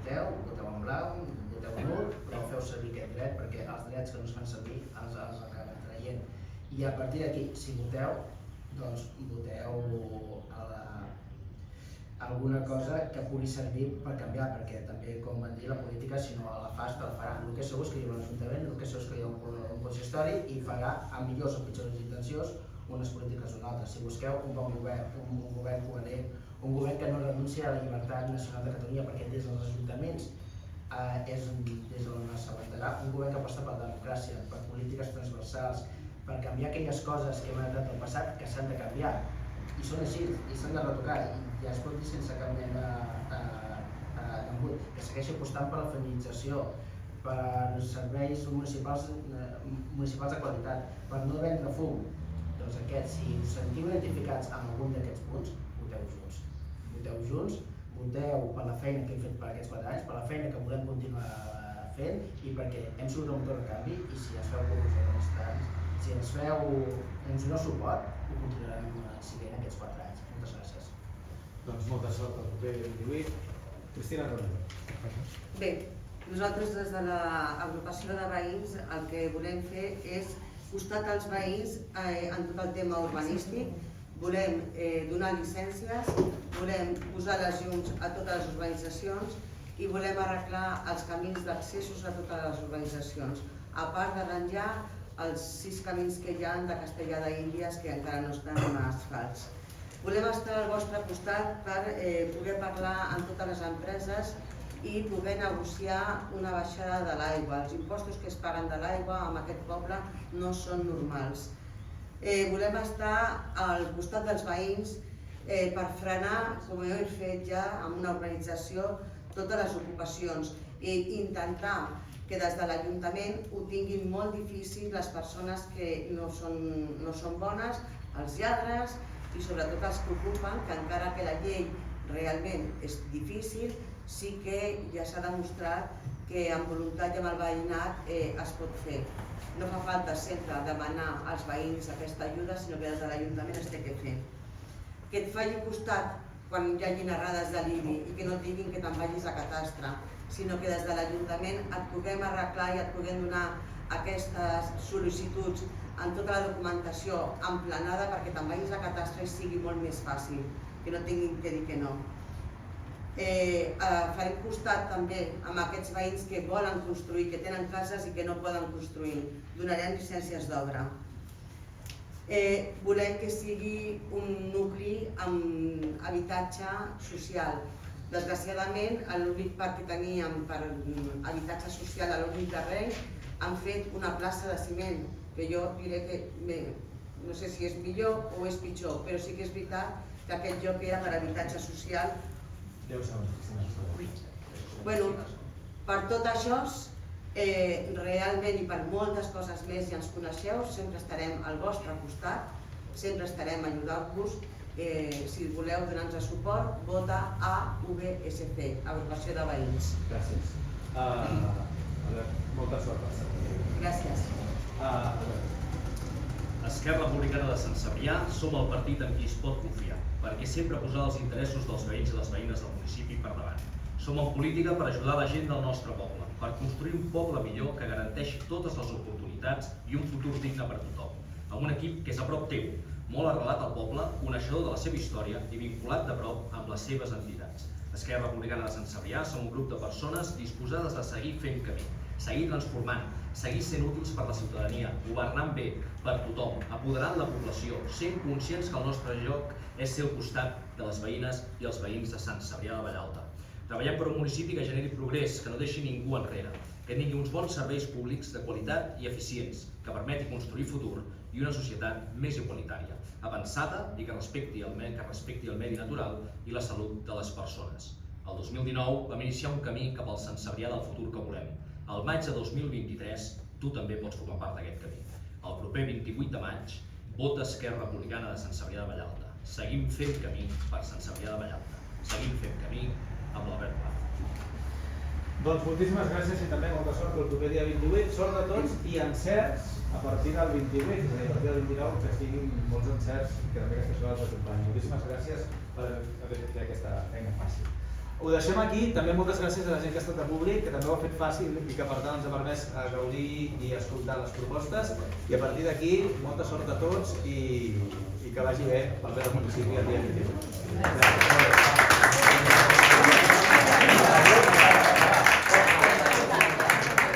S4: Voteu en blanc, voteu en nul, però feu servir aquest dret perquè els drets que no es fan servir els acaben traient. I a partir d'aquí, si voteu, doncs voteu alguna cosa que pugui servir per canviar, perquè també, com van dir, la política, si no la fas, te la farà. El que segur és que hi ha un ajuntament, el que segur és que hi ha un consistori i farà, amb millors o pitjors intencions, unes polítiques o unes altres. Si busqueu un bon govern, un govern coherent, un govern que no renuncia a la llibertat nacional de Catalunya, perquè des dels ajuntaments és des d'on s'aguantarà, un govern que aposta per la democràcia, per polítiques transversals, per canviar aquelles coses que hem heretat del passat que s'han de canviar. I són així, i s'han de retocar, i ja es pot dir sense cap mena d'embut, que segueixi apostant per la feminització, per serveis municipals de qualitat, per no vendre fum. Doncs aquests, si us sentiu identificats amb algun d'aquests punts, voteu junts. Voteu junts, voteu per la feina que hem fet per aquests 4 anys, per la feina que volem continuar fent i perquè hem sigut un motor de canvi i si ens feu comunitats, si ens doneu suport, ho continuarem siguent aquests 4 anys. Moltes gràcies.
S1: Doncs molta sort el proper 28. Cristina Romero.
S3: Bé, nosaltres des de l'agrupació de veïns el que volem fer és costat als veïns en tot el tema urbanístic, volem donar llicències, volem posar les llums a totes les urbanitzacions i volem arreglar els camins d'accessos a totes les urbanitzacions, a part d'arranjar els 6 camins que hi ha de Castellar d'Índies que encara no estan en asfalts. Volem estar al vostre costat per poder parlar amb totes les empreses i poder negociar una baixada de l'aigua. Els impostos que es paguen de l'aigua en aquest poble no són normals. Volem estar al costat dels veïns per frenar, com ho he fet ja en una urbanització, totes les ocupacions i intentar que des de l'Ajuntament ho tinguin molt difícil les persones que no són bones, els lladres i sobretot els que ocupen, que encara que la llei realment és difícil, sí que ja s'ha demostrat que amb voluntat i amb el veïnat es pot fer. No fa falta sempre demanar als veïns aquesta ajuda, sinó que des de l'Ajuntament es té que fer. Que et faci costat quan hi hagi errades de l'IBI i que no et diguin que te'n vagis a catastre, sinó que des de l'Ajuntament et puguem arreglar i et puguem donar aquestes sol·licituds amb tota la documentació emplenada perquè te'n vagis a catastre i sigui molt més fàcil, que no tinguin que dir que no. Farem costat també amb aquests veïns que volen construir, que tenen cases i que no poden construir. Donarem llicències d'obra. Volem que sigui un nucli amb habitatge social. Desgraciadament, l'únic parc que teníem per habitatge social a l'únic terreny han fet una plaça de ciment, que jo diré que no sé si és millor o és pitjor, però sí que és veritat que aquest lloc era per habitatge social.
S1: 10 segons.
S3: Bueno, per tot això, realment i per moltes coses més ja ens coneixeu, sempre estarem al vostre costat, sempre estarem a ajudar-vos. Si voleu donar-nos suport, vota AVSC, Agrupació de Veïns.
S1: Gràcies. Molta sort.
S3: Gràcies.
S2: Esquerra Republicana de Sant Cebrià som el partit en qui es pot confiar, perquè sempre posar els interessos dels veïns i les veïnes del municipi per davant. Som en política per ajudar la gent del nostre poble, per construir un poble millor que garanteixi totes les oportunitats i un futur digne per tothom, amb un equip que és a prop teu, molt arrelat al poble, coneixedor de la seva història i vinculat de prop amb les seves entitats. Esquerra Republicana de Sant Cebrià som un grup de persones disposades a seguir fent camí, seguir transformant, seguir sent útils per la ciutadania, governant bé per tothom, apoderant la població, sent conscients que el nostre lloc és ser al costat de les veïnes i els veïns de Sant Cebrià de Vallalta. Treballem per un municipi que generi progrés, que no deixi ningú enrere, que tingui uns bons serveis públics de qualitat i eficients, que permeti construir futur i una societat més igualitària, avançada i que respecti el medi natural i la salut de les persones. El 2019 vam iniciar un camí cap al Sant Cebrià del futur que volem. Al maig de 2023 tu també pots formar part d'aquest camí. El proper 28 de maig, vota Esquerra Republicana de Sant Cebrià de Vallalta. Seguim fent camí per Sant Cebrià de Vallalta. Seguim fent camí amb l'Albert Pla.
S7: Doncs moltíssimes gràcies i també molta sort el proper dia 28. Sort de tots i encerts a partir del 28, és a dir, a partir del 29, que siguin molts encerts i que també aquesta sort els acompanyi. Moltíssimes gràcies per haver fet aquesta feina fàcil. Ho deixem aquí, també moltes gràcies a la gent que ha estat a públic, que també ho ha fet fàcil i que per tant ens ha permès gaudir i escoltar les propostes. I a partir d'aquí, molta sort a tots i que vagi bé pel bé del municipi el dia 28.